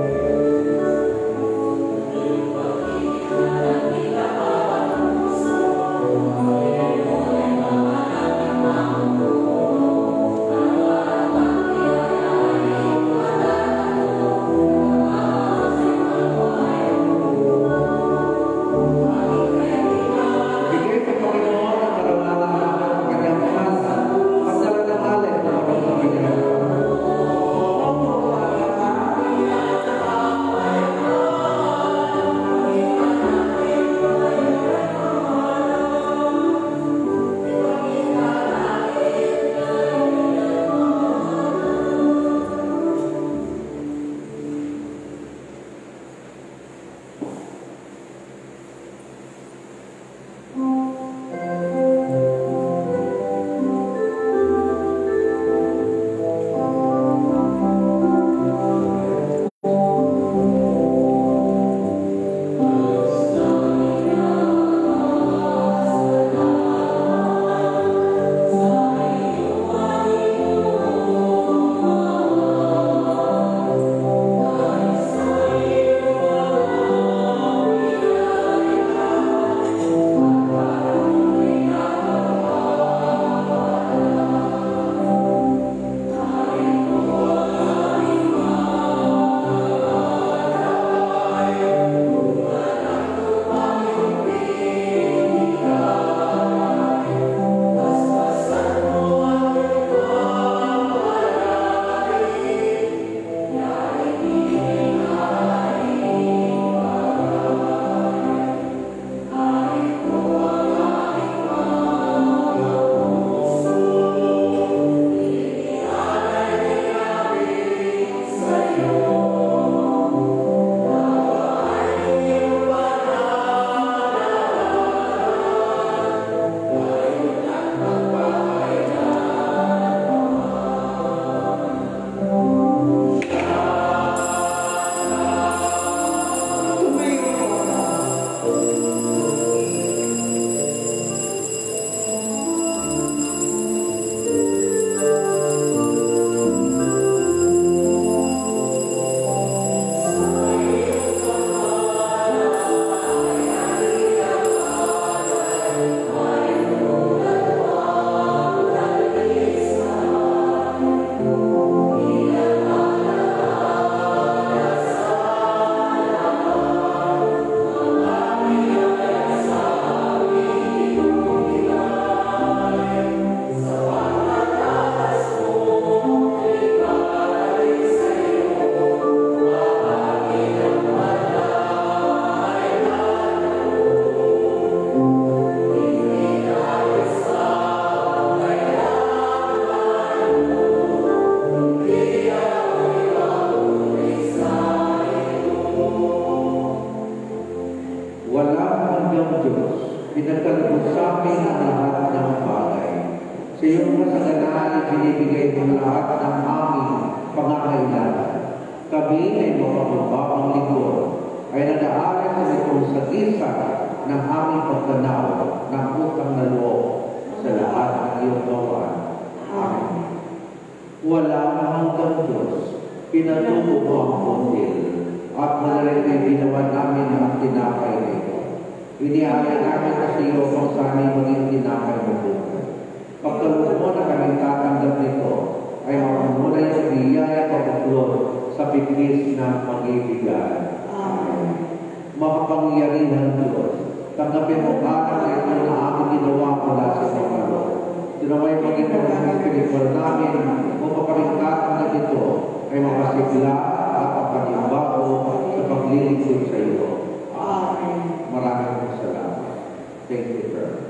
Pinagkalubos sa amin ang lahat ng bagay. Sa iyong kasaganaan, binibigay mo lahat ng aming pangangailangan. Kami ay mapapababang lingkod, ay nag-aaral na itong sagisa ng aming pagtanaw ng utang na loob sa lahat ng iyong gawa. Amen. Walang hanggang Diyos, pinatubo mo ang kundil, at manalay ginawa namin ang tinapay nito. Iniaalay namin sa iyo kung saan ay maging tinapay mo buhay. Pagkaloob mo na kaming tatanggap nito, ay mapamunay sa biyaya pagkakulot sa bigis ng pag-ibigay. Amen. Makapangyarihan Diyos, tanggapin mo parang ito na aming ginawa mula sa mga Lord. Dinaway maging ng spiritual namin, kung paparingkatan na ito ay mapasigla at mapanibago sa paglilingkod sa iyo. Amen. Maraming salamat. Thank you very much.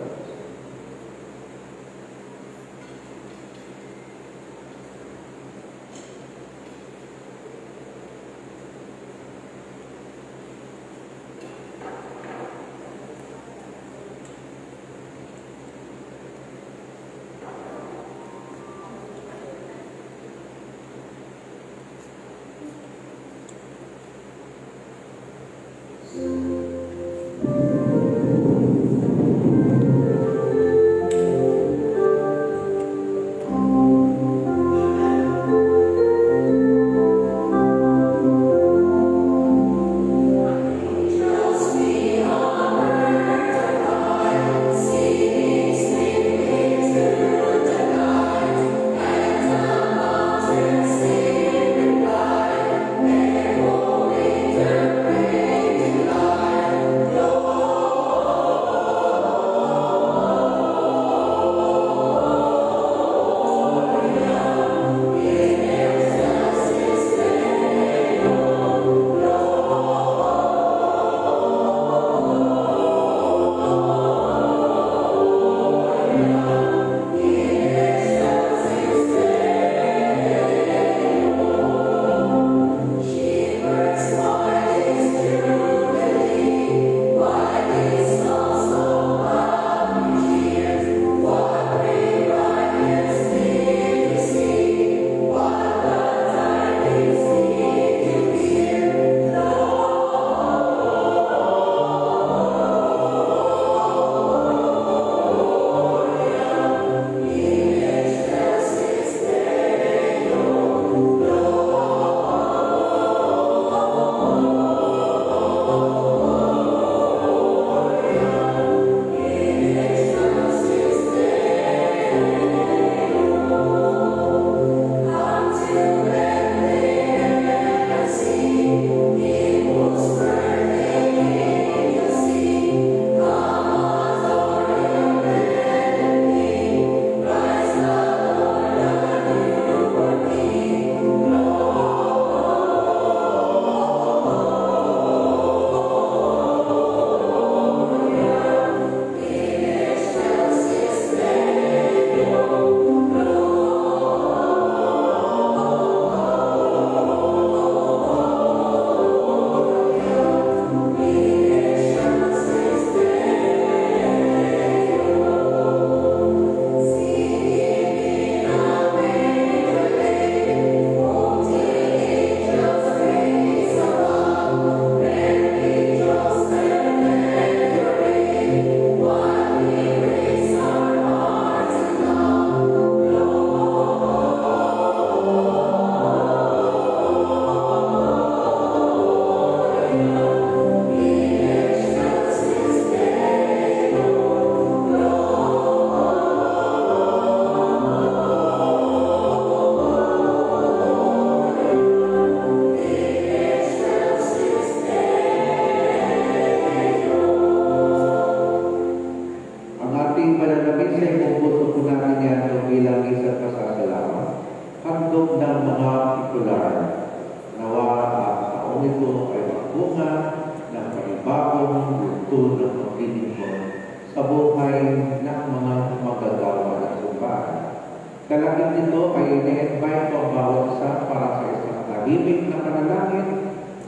tahimik na panalangin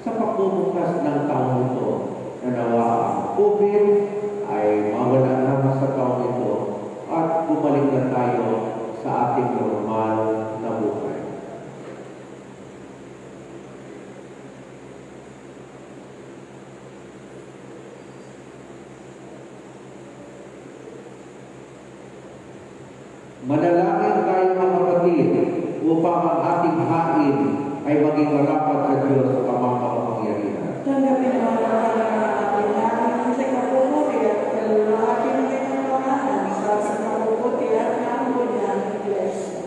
sa pagbubukas ng taong ito na nawa ang COVID ay mawala na sa taong ito at bumalik na tayo sa ating normal na buhay. Manalangin tayo mga kapatid upang ang ating hain ay maging marapat sa Diyos sa kamang-kapangyarihan. Tanggapin mo ang ating namin sa kapuputi at kalulahatin ng kanyang sa kapuputi at namun ng Iglesia.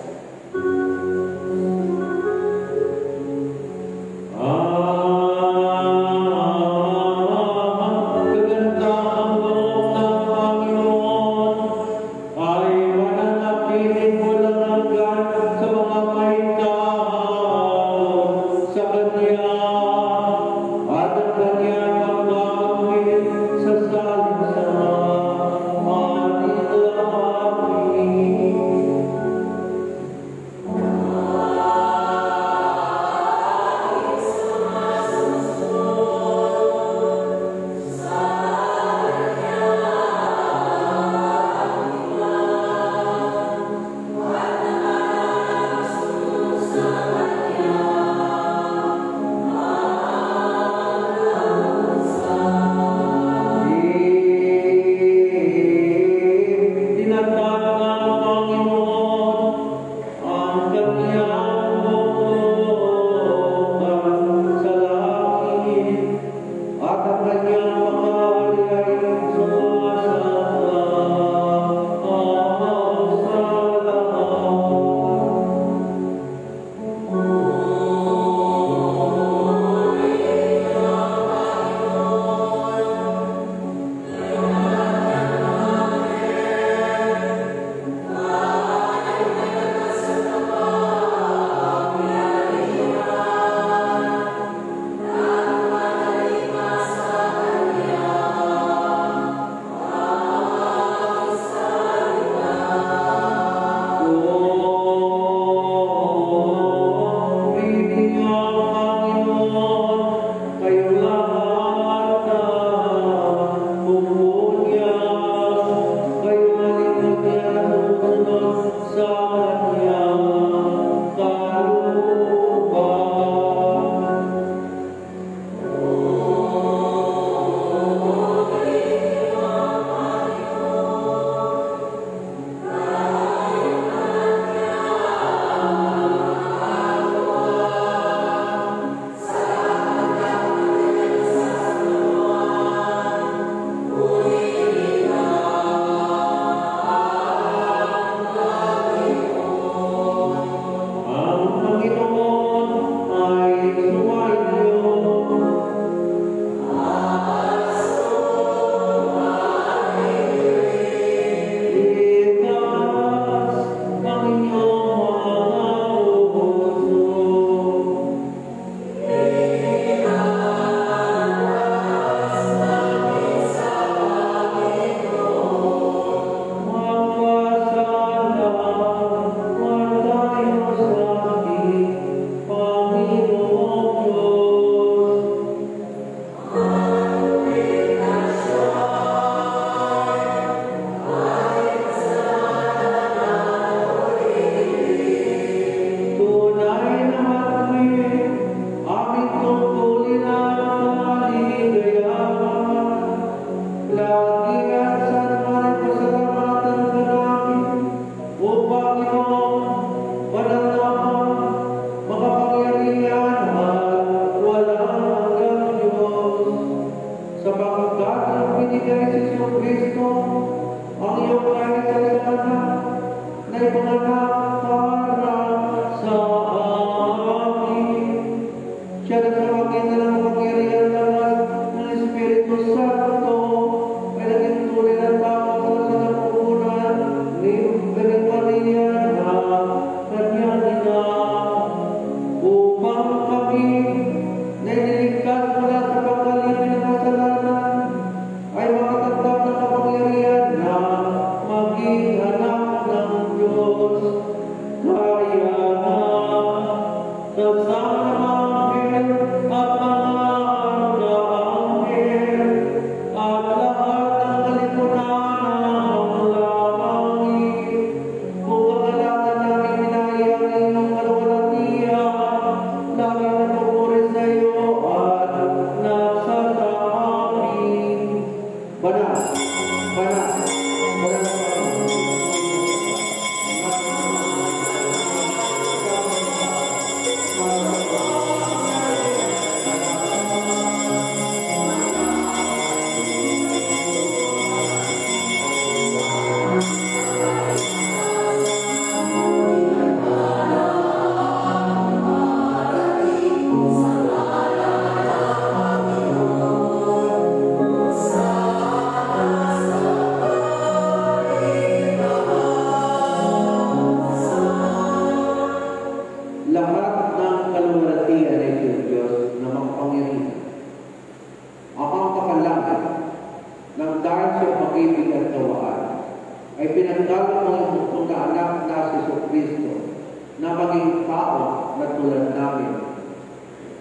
ay pinagdalo mo ang bukong na anak na si Jesucristo na maging tao na tulad namin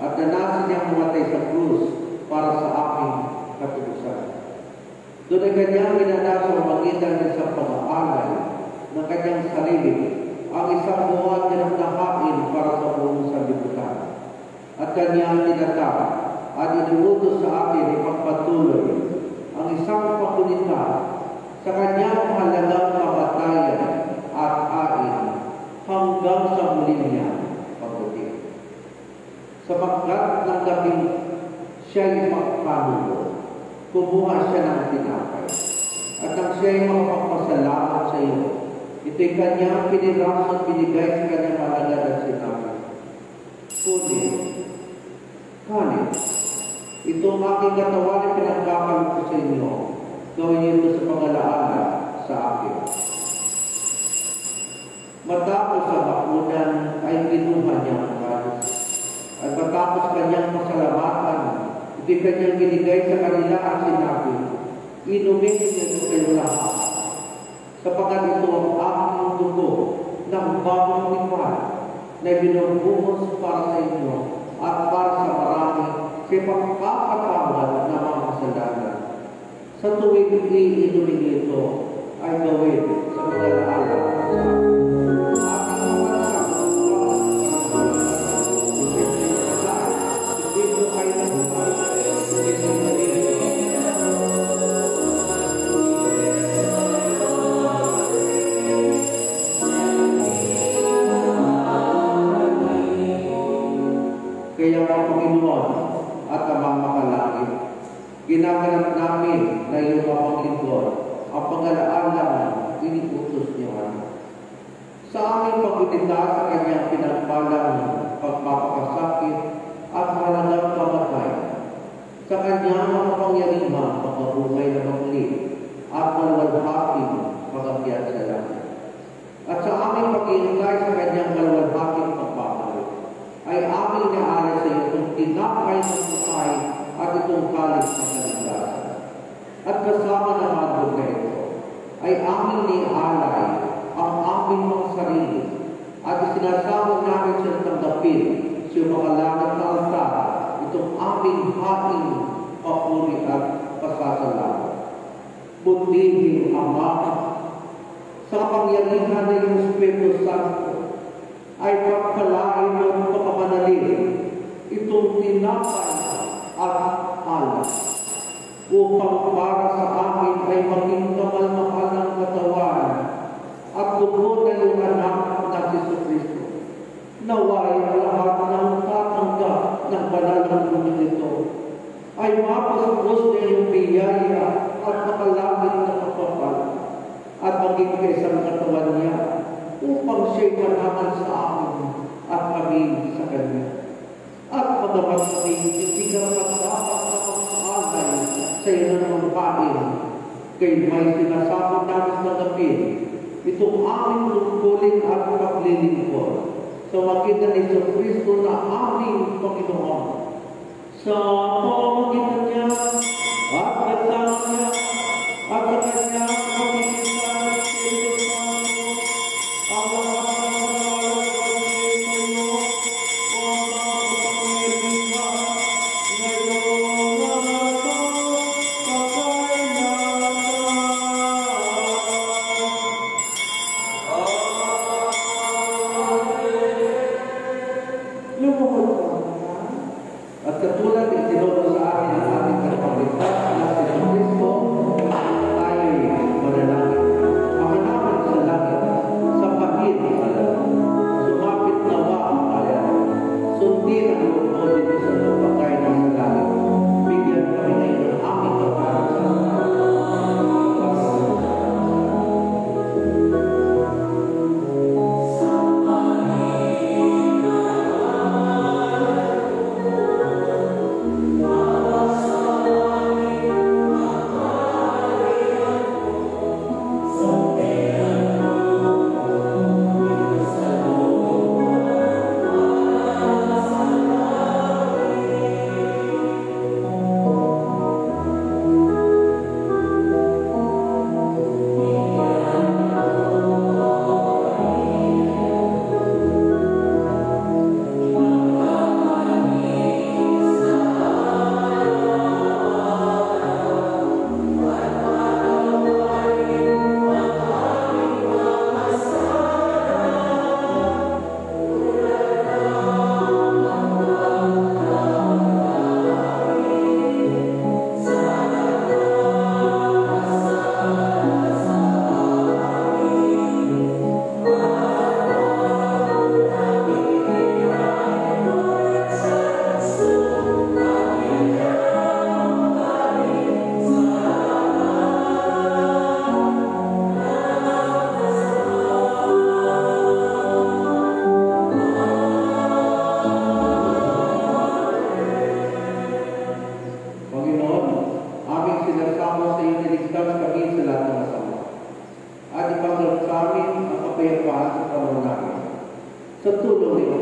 at nanasin niyang mamatay sa krus para sa aking katubusan. Doon ay kanyang ginana sa magitan ng isang pag-aalay ng kanyang sarili ang isang buwan ng nakain para sa buong sanlibutan. At kanyang tinatag at inuutos sa akin ipagpatuloy ang isang pakunita sa kanyang mahalagang kamatayan at ain hanggang sa muli niya pagdating. Sapagkat ng gabing siya'y magpanulo, kumuha siya ng tinapay. At nang siya'y makapagpasalamat sa iyo, ito'y kanyang piniraso at binigay sa kanyang alagad at sinabi, kunin, kanin, ito ang aking katawan na pinagkakalit ko sa inyo, gawin niyo ito sa pangalaala sa akin. Matapos ang bakunan ay kinuha niya ang kanis. At matapos kanyang pasalamatan, ito'y kanyang binigay sa kanila at sinabi, inumin niyo ito kayo lahat, sapagkat ito ang aking dugo ng bagong tipan na binubuhos para sa inyo at para sa marami sa pagkakatawad ng mga kasalanan. Sa tuwing iinumin ito ay gawin sa pag-alaala sa aking pagkakasama dito kayo ng kaya ang Panginoon at Amang Makalangit, ginaganap namin na iyong mapaglingkod ang pag-alaalang iniutos niyo. Sa aming pagkunita sa kanyang pinagpalang pagpapakasakit at mahalagang pamatay, sa kanyang makapangyarihang pagkabuhay na magli at maluwalhating pag-akyat sa langit. At sa aming pag-iintay sa kanyang maluwalhating pagpapalik, ay aming inaalay sa iyo itong tinapay ng bukay at itong kalis ng kaligtasan. At kasama ng handog na ito, ay aming nialay ang aming mga sarili at isinasama namin siya tanggapin siya makalangit na altar, itong aming hating papuri at pasasalamat. Butihin Ama, sa kapangyarihan ng iyong Espiritu Santo, ay pagpalain mo ang pagkamanalin itong tinapay at alak upang para sa amin ay maging kamalmahal ng katawan at dugo na iyong anak na Jesucristo. Naway ang lahat ng tatanggap ng banal ng dugo nito ay mapasubos na iyong biyaya at makalangit na kapapal at maging kaisang katawan niya upang siya'y manaman sa amin at kami sa Kanya. At magamat kami, hindi ka magdapat na pag-aalay sa iyo ng pain, kay may sinasabot namin na gapin, itong aming tungkulin at paglilingkod sa magitan ni Jesucristo na aming Panginoon. Sa pamamagitan niya at kasama niya at sa Kanya pagkikita ng Espiritu Santo, ang lahat ng pagkakalit sa iyo, o ang pagkakalit at katulad ng tinuro sa amin ang ating kapalitan na si Jesucristo, tayo'y manalangin. Ama namin sa langit, sa pahid ng alam, sumapit nawa ang kaya, sundin ang loob dito sa lupagay na sa langit. Bigyan kami ngayon ng aming kapalitan.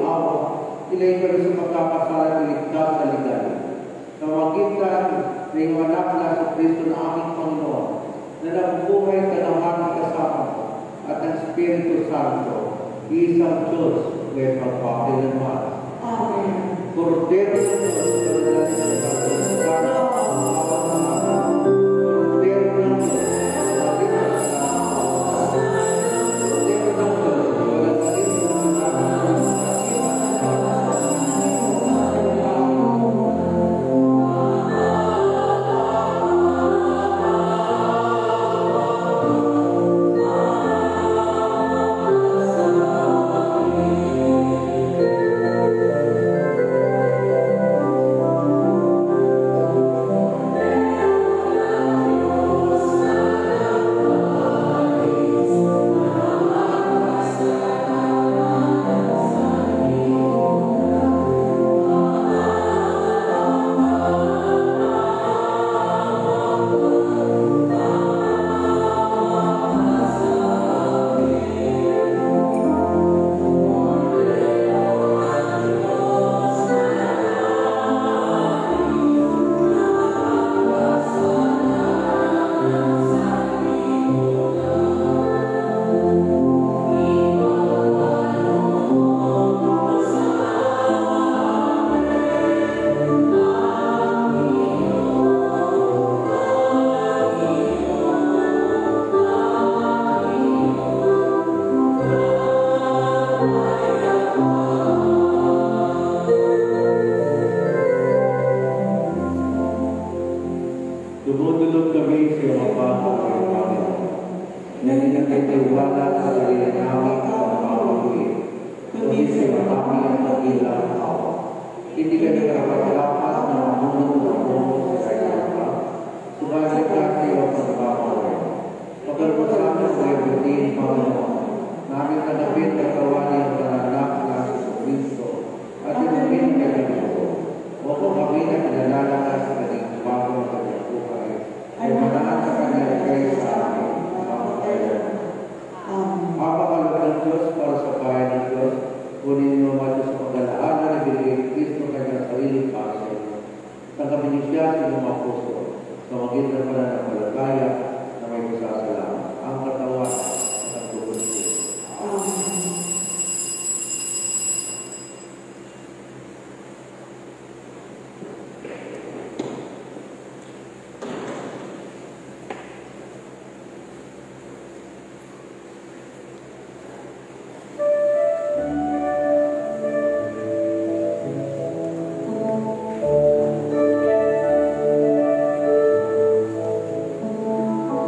awa, ilay ka rin sa pagkakasalan iligtas sa ligal. Sa magitan ng anak na sa Kristo na aming Panginoon, na nabubuhay ka ng aming kasama at ang Espiritu Santo, isang Diyos, may pagpakilaman. Amen. Cordero ng Diyos, pagdalali ng Santo, Cordero ng Diyos, dumudulog kami sa iyong pagpapalagay, Panginoon, na hinagkitiwala sa sarili namin sa pagpapalagay, kundi sa iyong kami ang nagilang awa. Hindi kami karapat-dapat na mamunod ng buong sa iyong pa. Subalit ka sa iyong pagpapalagay. Pagkalpasan sa iyong butin, Panginoon, namin tanapin katawan ng pananak na sa Kristo at inapin ka ng ito. O kung kami na kinalalakas sa kanyang bagong pagkakuhay, ay manaan sa kanyang kayo sa amin, mapapayaan. Mapakalog ng Diyos para sa bahay ng Diyos, kunin mo naman sa paglalaan na binigay Kristo kanyang sariling pasay. Tanggapin niyo siya sa inyong mga puso, sa magitan pa ng palataya na may pasasalamat. Ang katawan at ang tugon ko. Amen. Ang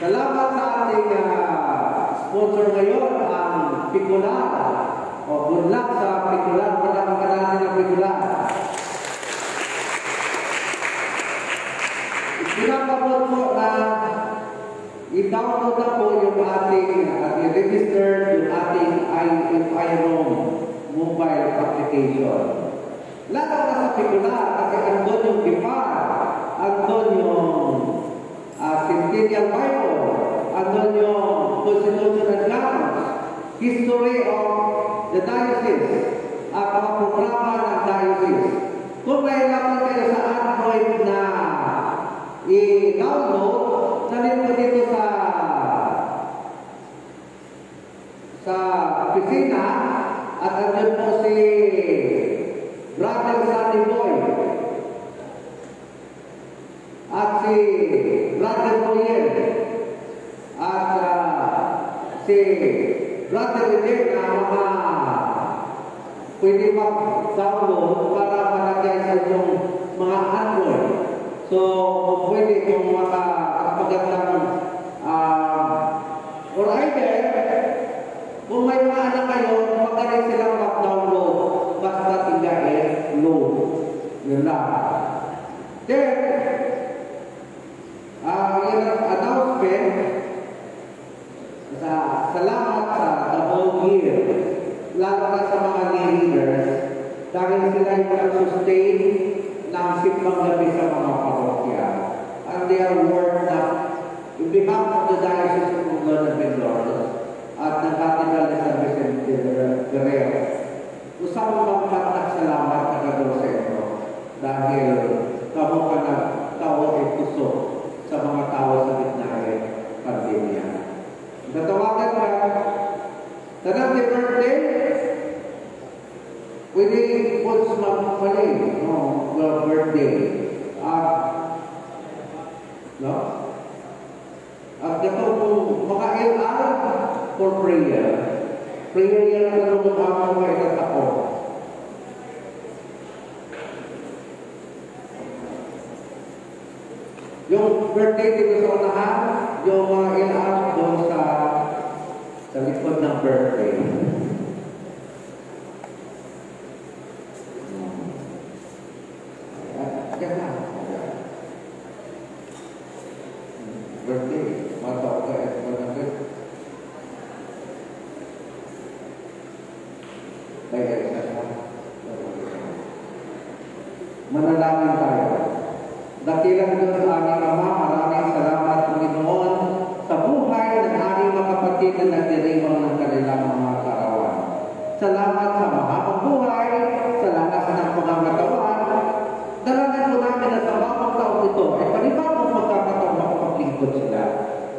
Salamat sa ating sponsor ngayon, ang Pikulan. Good luck sa Pikulan. Maraming natin ang Pikulan. Pinapabot po na i-download na po yung ating at i-register yung ating iRoam mobile application. Lalo na sa Pikulan kasi andun yung GIFAR, andun yung Centennial Bible, andun yung Constitution and Grounds, History of the Diocese, at mga programa ng Diocese. Kung nahirapan kayo sa Android na i-download, sabihin mo dito sa opisina at andun po si Brother Sunny Boy at si Brother Boyer at si Brother Boyer na mga pwede mag-download para malagay sa inyong mga Android. So, pwede kung magandang or either, kung may mga anak kayo, magaling silang mag-download basta tinggain load. Yun lang. Then, yung announcement, salamat sa the whole year, lalo na sa mga leaders, dahil sila yung nag-sustain ng simbang gabi sa mga parokya. And they are worked up in behalf of the Diocese of Lord and Mindoro at ng Cathedral de San Vicente Guerrero. Usapang bangkat nagsalamat na gagawin sa inyo dahil kamo ka nagtao ay puso sa mga tao sa gitna ng pandemya. Natawagan ka, tanang the birthday, pwede po sumapapalay, birthday. No? At ito po, mga LR for prayer. Prayer yan ang nalungkot mo ay ako. Yung birthday dito sa unahan, yung mga LR doon sa likod ng birthday. Birthday, mata ko at managod. Kaya manalangin tayo. Dakilang Diyos sa aming Ama, maraming salamat Panginoon sa buhay ng aming mga kapatid na nagdiriwang ng kanilang mga kaarawan. Salamat sa mahabang buhay, salamat sa ng mga katawan. Dalagan po namin na sa bawang taon ito ay panibagong magkakataon makapaglingkod sila.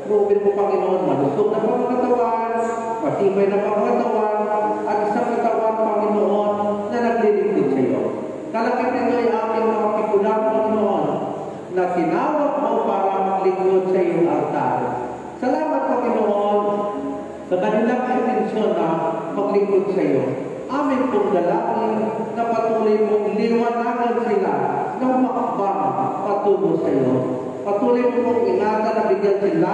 Rubin po Panginoon, malusog na mga katawan, matibay na mga katawan, at isang katawan Panginoon na naglilingkod sa iyo. Kalakit nito ay aming mga pikulang Panginoon na tinawag mo para maglingkod sa iyong altar. Salamat Panginoon sa kanilang intensyon na maglingkod sa iyo. Amin pong dalangin na patuloy mong liwanagan sila ng makabang patungo sa iyo. Patuloy mong ingatan na bigyan sila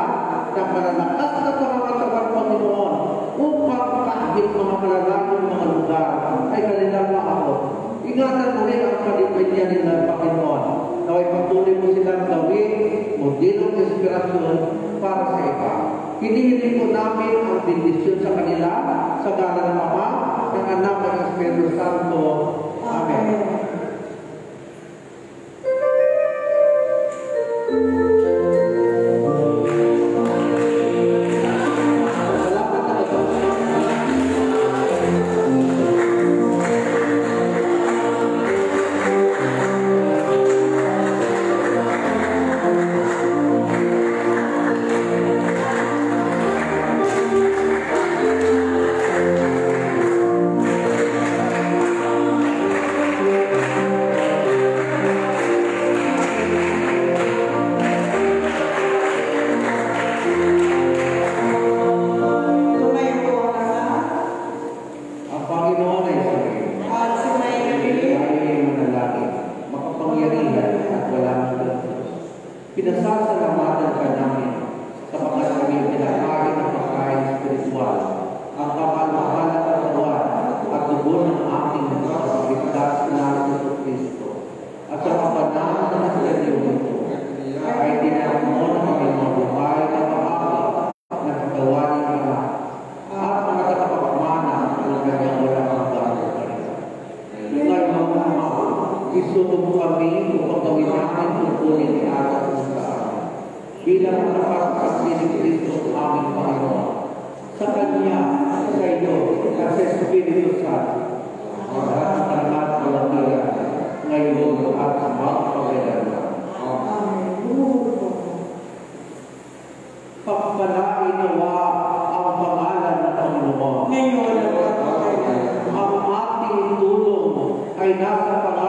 ng malalakas na pangangatawan Panginoon upang kahit mga malalayong mga lugar ay kanilang maabot. Ingatan mo rin ang kalipanya nila Panginoon. Naway patuloy mo silang gawin o dinong inspirasyon para sa iba. Hinihiling po namin ang bendisyon sa kanila sa ngalan ng Ama, ng Anak at ng Espiritu Santo. Amen. Pinasasalamatan ka namin sa mga kami pinakain ng pagkain spiritual, ang kapal-mahal na katawan at dugo ng ating pagkakabigtas na Jesu Kristo. At sa kapanahon na nasalyo nito, ay dinamon na kami mabuhay na pangakit na katawan ng anak at mga katapagmana ng kanyang walang hanggang kapalit. Ngayon mga ama, isuko mo kami upang gawin namin tungkulin ni atas mo sa amin. Bilang nakapagpasi ni Kristo sa aming Panginoon, sa Kanya, sa iyo, at sa Espiritu Santo, ang tangat malamiran, ngayon at sa magpagalaman. Pagpalain nawa ang pangalan ng Panginoon. Ngayon at Ang ating tulong ay nasa Panginoon.